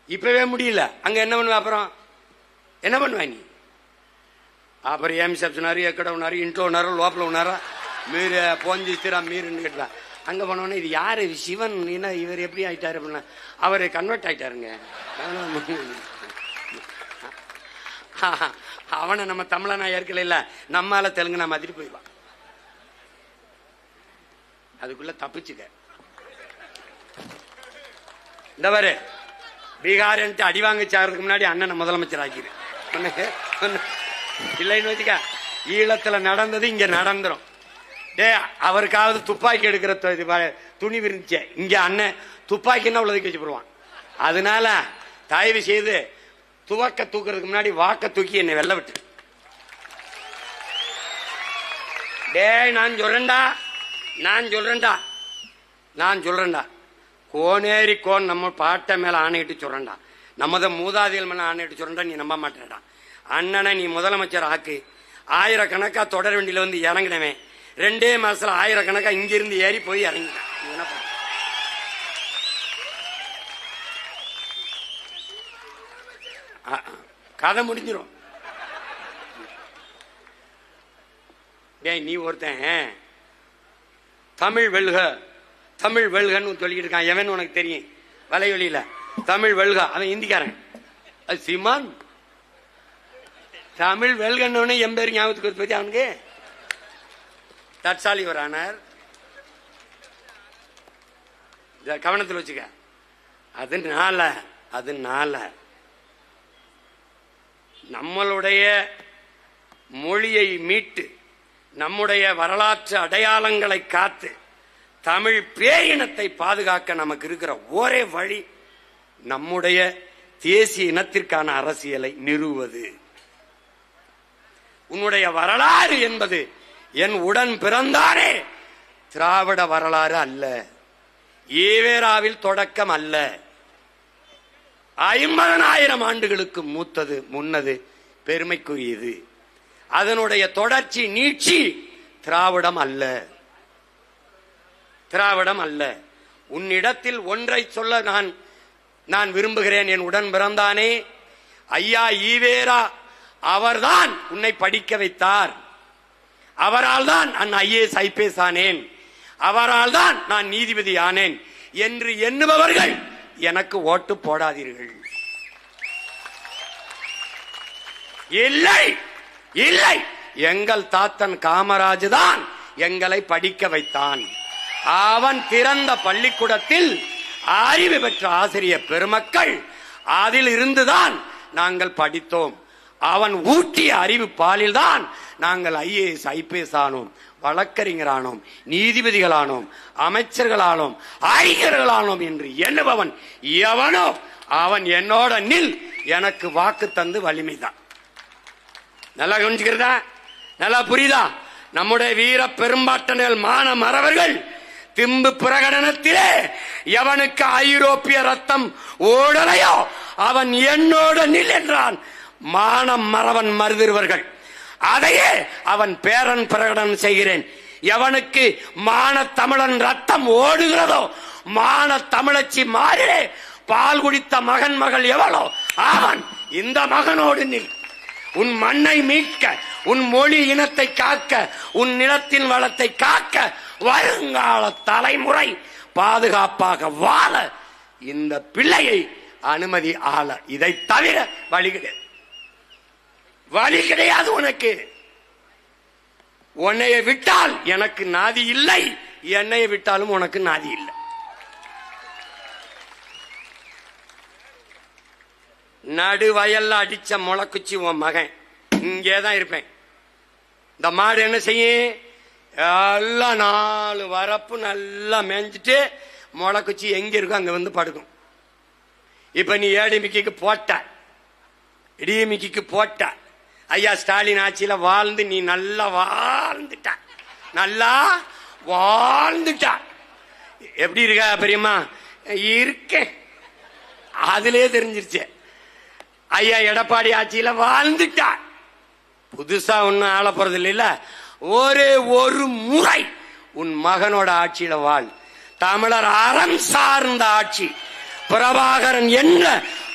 இப்பவே முடியல. அங்க என்ன பண்ணுவ, அப்புறம் என்ன பண்ணுவ நீ? அப்புறம் ఏమి చెప్తున్నారు, ఎక్కడ ఉన్నారు, ఇంట్లో ఉన్నారు, లోపల ఉన్నారా, మీరు ఫోన్ చేస్తారా మీరుன்னு கேட்டா. அங்க போனோடனே இது யாரு, சிவன், என்ன இவர் எப்படி ஆயிட்டாரு அப்படின்னா, அவர் கன்வெர்ட் ஆயிட்டாருங்க. அவனை நம்ம தமிழனா ஏற்கல, இல்ல நம்மால தெலுங்குனா மாதிரி போயிடுவான். அதுக்குள்ள தப்பிச்சுக்க. இந்த பாரு, பீகார் அடி வாங்க சாகிறதுக்கு முன்னாடி அண்ணனை முதலமைச்சர் ஆக்கிடு இல்லைன்னு வச்சுக்க. ஈழத்துல நடந்தது இங்க நடந்துரும். டே அவருக்காவது துப்பாக்கி எடுக்கிற துணி விரிஞ்ச, இங்க அண்ணன் துப்பாக்கின்னா உள்ளதுக்கு வச்சு போடுவான். அதனால தயவு செய்து துவக்க தூக்குறதுக்கு முன்னாடி வாக்க தூக்கி என்னை வெள்ள விட்டு. டே நான் சொல்றேன்டா, கோனேரி கோன் நம்ம பாட்டை மேல ஆணையிட்டு சொல்றேன்டா, நம்மத மூதாதிகள் மேல ஆணையிட்டு சொல்றேன்டா. நீ நம்ப மாட்டேடா. அண்ணனை நீ முதலமைச்சர் ஆக்கு. ஆயிரக்கணக்கா தொடர் வண்டியில வந்து இறங்கினவன் 2 மாசத்துல ஆயிரக்கணக்கா இங்கிருந்து ஏறி போய் இறங்கினான். கதை முடிஞ்சிடும். டேய் நீ ஒருத்தன் தமிழ் வெல்கன்னு சொல்லிக்கிட்டு இருக்கான். எவன் உனக்கு தெரியும்? வலைவெளியில தமிழ் வெல்கா, அவன் இந்திக்காரன். அது சீமான் தமிழ் வெல்கண்ணவனே என் பேர் ஞாபகத்துக்கு பத்தி அவனுக்கு தற்சாலி ஒரு ஆனார். கவனத்தில் வச்சுக்க. அதனால நம்மளுடைய மொழியை மீட்டு நம்முடைய வரலாற்று அடையாளங்களை காத்து தமிழ் பேரினத்தை பாதுகாக்க நமக்கு இருக்கிற ஒரே வழி நம்முடைய தேசிய இனத்திற்கான அரசியலை நிறுவுவது. உன்னுடைய வரலாறு என்பது என் உடன் பிறந்தானே திராவிட வரலாறு அல்ல, ஈவேராவில் தொடக்கம் அல்ல, 50,000 ஆண்டுகளுக்கு முன்னது பெருமைக்குரியது. அதனுடைய தொடர்ச்சி நீட்சி திராவிடம் அல்ல. உன்னிடத்தில் ஒன்றை சொல்ல நான் விரும்புகிறேன். என் உடன் பிறந்தானே ஐயா ஈவேரா, அவர்தான் உன்னை படிக்க வைத்தார். அவரால் தான் நான் IAS IPS ஆனேன், அவரால் தான் நான் நீதிபதி ஆனேன் என்று எண்ணுபவர்கள் எனக்கு ஓட்டு போடாதீர்கள். இல்லை இல்லை, எங்கள் தாத்தன் காமராஜ் தான் எங்களை படிக்க வைத்தான். அவன் திறந்த பள்ளிக்கூடத்தில் அறிவு பெற்ற ஆசிரியர் பெருமக்கள் அதில் இருந்துதான் நாங்கள் படித்தோம். அவன் ஊட்டிய அறிவு பாலில் தான் நாங்கள் IAS IPS ஆனோம், வழக்கறிஞரானோம், நீதிபதிகளானோம், அமைச்சர்களானோம், அறிஞர்களானோம் என்று எண்ணுபவன் எவனோ அவன் என்னோட நில், எனக்கு வாக்கு தந்து வலிமைதான். நல்லா கவனிச்சுக்கிறதா? நல்லா புரியுதா? நம்முடைய வீர பெரும்பாட்டனர் மான மறவர்கள் திம்பு பிரகடனத்திலே எவனுக்கு ஐரோப்பிய ரத்தம் ஓடலையோ அவன் என்னோட நில் என்றான். மானம் மறவன் மருதிருவர்கள் அதையே அவன் பேரன் பிரகடனம் செய்கிறேன். எவனுக்கு மான தமிழன் ரத்தம் ஓடுகிறதோ, மான தமிழச்சி மாறிலே பால் குடித்த மகன் மகள் எவளோ அவன் இந்த மகனோடு நில். உன் மண்ணை மீட்க, உன் மொழி இனத்தை காக்க, உன் நிலத்தின் வளத்தை காக்க, வருங்கால தலைமுறை பாதுகாப்பாக வாழ இந்த பிள்ளையை அனுமதி ஆள. இதை தவிர வழி கிடையாது உனக்கு. உன்னைய விட்டால் எனக்கு நாதி இல்லை, என்னைய விட்டாலும் உனக்கு நாதி இல்லை. நடு வயல்ல அடிச்ச முளைக்குச்சி உன் மகன் இங்கேதான் இருப்பேன். இந்த மாடு என்ன செய்யும்? எல்லாம் 4 வரப்பு நல்லா மேய்ஞ்சிட்டு முளைக்குச்சி எங்க இருக்கும் அங்க வந்து படுக்கும். இப்ப நீ ஏடிமிக்கு போட்ட, இடிமிக்கு போட்ட, ஐயா ஸ்டாலின் ஆட்சியில வாழ்ந்து நீ நல்லா வாழ்ந்துட்ட. எப்படி இருக்கா பெரியம்மா? இருக்கேன், அதுலயே தெரிஞ்சிருச்சு. ஐயா எடப்பாடி ஆட்சியில வாழ்ந்துட்டா. புதுசா ஒன்னும் ஆள போறது இல்ல. ஒரு முறை உன் மகனோட ஆட்சியில வாழ். தமிழர் அறம் சார்ந்த ஆட்சி, பிரபாகரன் என்ற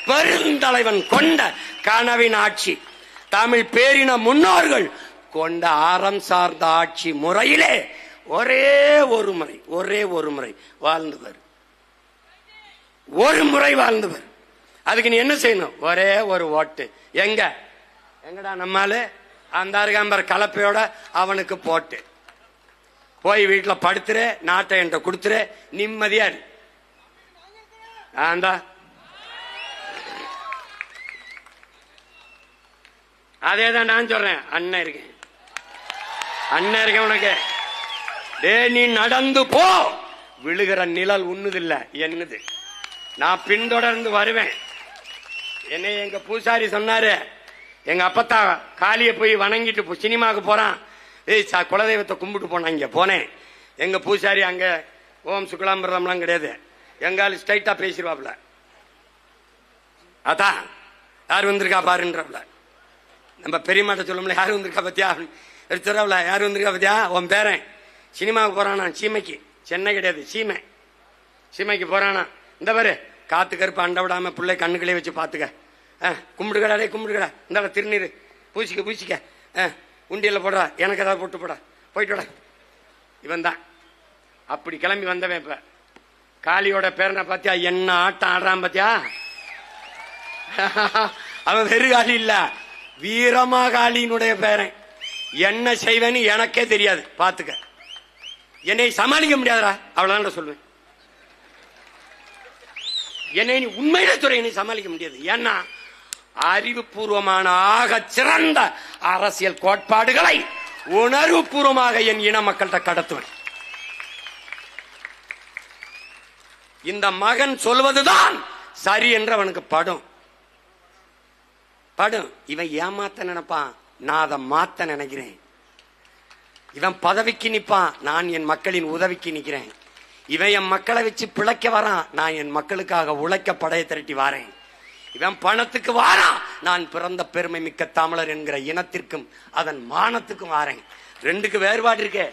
பெருந்தலைவன் கொண்ட கனவின் ஆட்சி, தமிழ் பேரின முன்னோர்கள் கொண்ட அறம் சார்ந்த ஆட்சி முறையிலே ஒரே ஒரு முறை வாழ்ந்தவர். ஒரு முறை வாழ்ந்தவர். அதுக்கு நீ என்ன செய்யணும்? ஒரே ஒரு ஓட்டு. எங்கடா நம்மால அந்த அருகாம்பர் கலப்பையோட அவனுக்கு போட்டு போய் வீட்டுல படுத்துற, நாட்டை என்ற கொடுத்துற, நிம்மதியா அதேதான் நான் சொல்றேன். அண்ணன் இருக்கேன் உனக்கு. நீ நடந்து போ, விழுகிற நிழல் உண்ணுதில்ல என்னது. நான் பின்தொடர்ந்து வருவேன். என்னை எங்க பூசாரி சொன்னாரு, எங்க அப்பத்தா காளிய போய் வணங்கிட்டு சினிமாவுக்கு போறான். குலதெய்வத்தை கும்பிட்டு போனான். இங்க போனேன். எங்க பூசாரி அங்க ஓம் சுக்லாம்பரம்லாம் கிடையாது. எங்கால ஸ்ட்ரைட்டா பேசிடுவாப்ல. அதான் யார் வந்திருக்கா பாருன்றப்ல. நம்ம பெரியமாட்ட சொல்லும்ல, யாரு வந்திருக்கா பத்தியா எடுத்துறாப்ல, யாரு வந்திருக்கா பத்தியா உன் பேரன் சினிமாவுக்கு போறானா சீமைக்கு. சென்னை கிடையாது, சீமைக்கு போறானா. இந்த பாரு காத்து கருப்பு அண்ட விடாம பிள்ளை கண்ணுகளே வச்சு பாத்துக்க. கும்பிடுகடா, கும்பிடுகடா, இந்த திருநீர் பூசிக்க, உண்டியல்ல போடுறா, எனக்கு ஏதாவது போட்டு போடா, போயிட்டு இவன் தான் அப்படி கிளம்பி வந்தவன். இப்ப காளியோட பேரனை பாத்தியா என்ன ஆட்டம் ஆடுறான் பாத்தியா? அவன் வெறு காலி இல்ல, வீரமாகாளியினுடைய பேரன். என்ன செய்வேன்னு எனக்கே தெரியாது, பாத்துக்க. என்னை சமாளிக்க முடியாதா, அவ்வளவுதான் சொல்லுவேன். என்னை உண்மையிலே துறை என்னை சமாளிக்க முடியாது. ஏன்னா அறிவுபூர்வமான ஆக சிறந்த அரசியல் கோட்பாடுகளை உணர்வுபூர்வமாக என் இன மக்கள்கிட்ட கடத்துவேன். இந்த மகன் சொல்வதுதான் சரி என்று அவனுக்கு படும். இவன் ஏமாத்த நினைப்பான், நான் அதை மாத்த நினைக்கிறேன். இவன் பதவிக்கு நிப்பான், நான் என் மக்களின் உதவிக்கு நிக்கிறேன். இவன் என் மக்களை வச்சு பிழைக்க வரான், நான் என் மக்களுக்காக உழைக்க படையை திரட்டி வாரேன். இவன் பணத்துக்கு வாரான், நான் பிறந்த பெருமை மிக்க தமிழர் என்கிற இனத்திற்கும் அதன் மானத்துக்கும் வாரேன். ரெண்டுக்கு வேறுபாடு இருக்கு.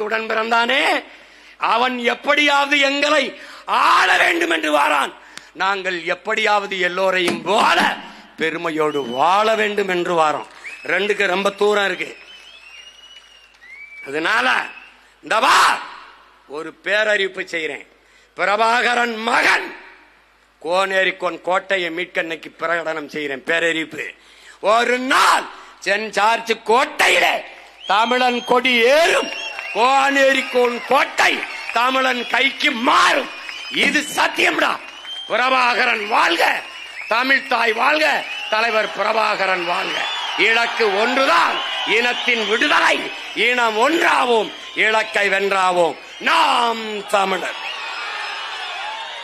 உடன் பிறந்தானே அவன் எப்படியாவது எங்களை ஆள வேண்டும் என்று வாரான். நாங்கள் எப்படியாவது எல்லோரையும் போல பெருமையோடு வாழ வேண்டும் என்று வாரோம். ரெண்டுக்கு ரொம்ப தூரம் இருக்கு. அதனால இந்த ஒரு பேரறிவிப்பு செய்கிறேன். பிரபாகரன் மகன் கோனேரிக்கோன் கோட்டையை மீட்க இன்னைக்கு பிரகடனம் செய்கிறேன். பேரறிவிப்பு. ஒரு நாள் சென் சார்ஜ் கோட்டையிலே தமிழன் கொடி ஏறும், கோனேரிக்கோன் கோட்டை தமிழன் கைக்கு மாறும். இது சத்தியம்டா. பிரபாகரன் வாழ்க, தமிழ் தாய் வாழ்க, தலைவர் பிரபாகரன் வாழ்க. இலக்கு ஒன்றுதான், இனத்தின் விடுதலை. இனம் ஒன்றாவோம், இலக்கை வென்றாவோம். நாம் தமிழர்.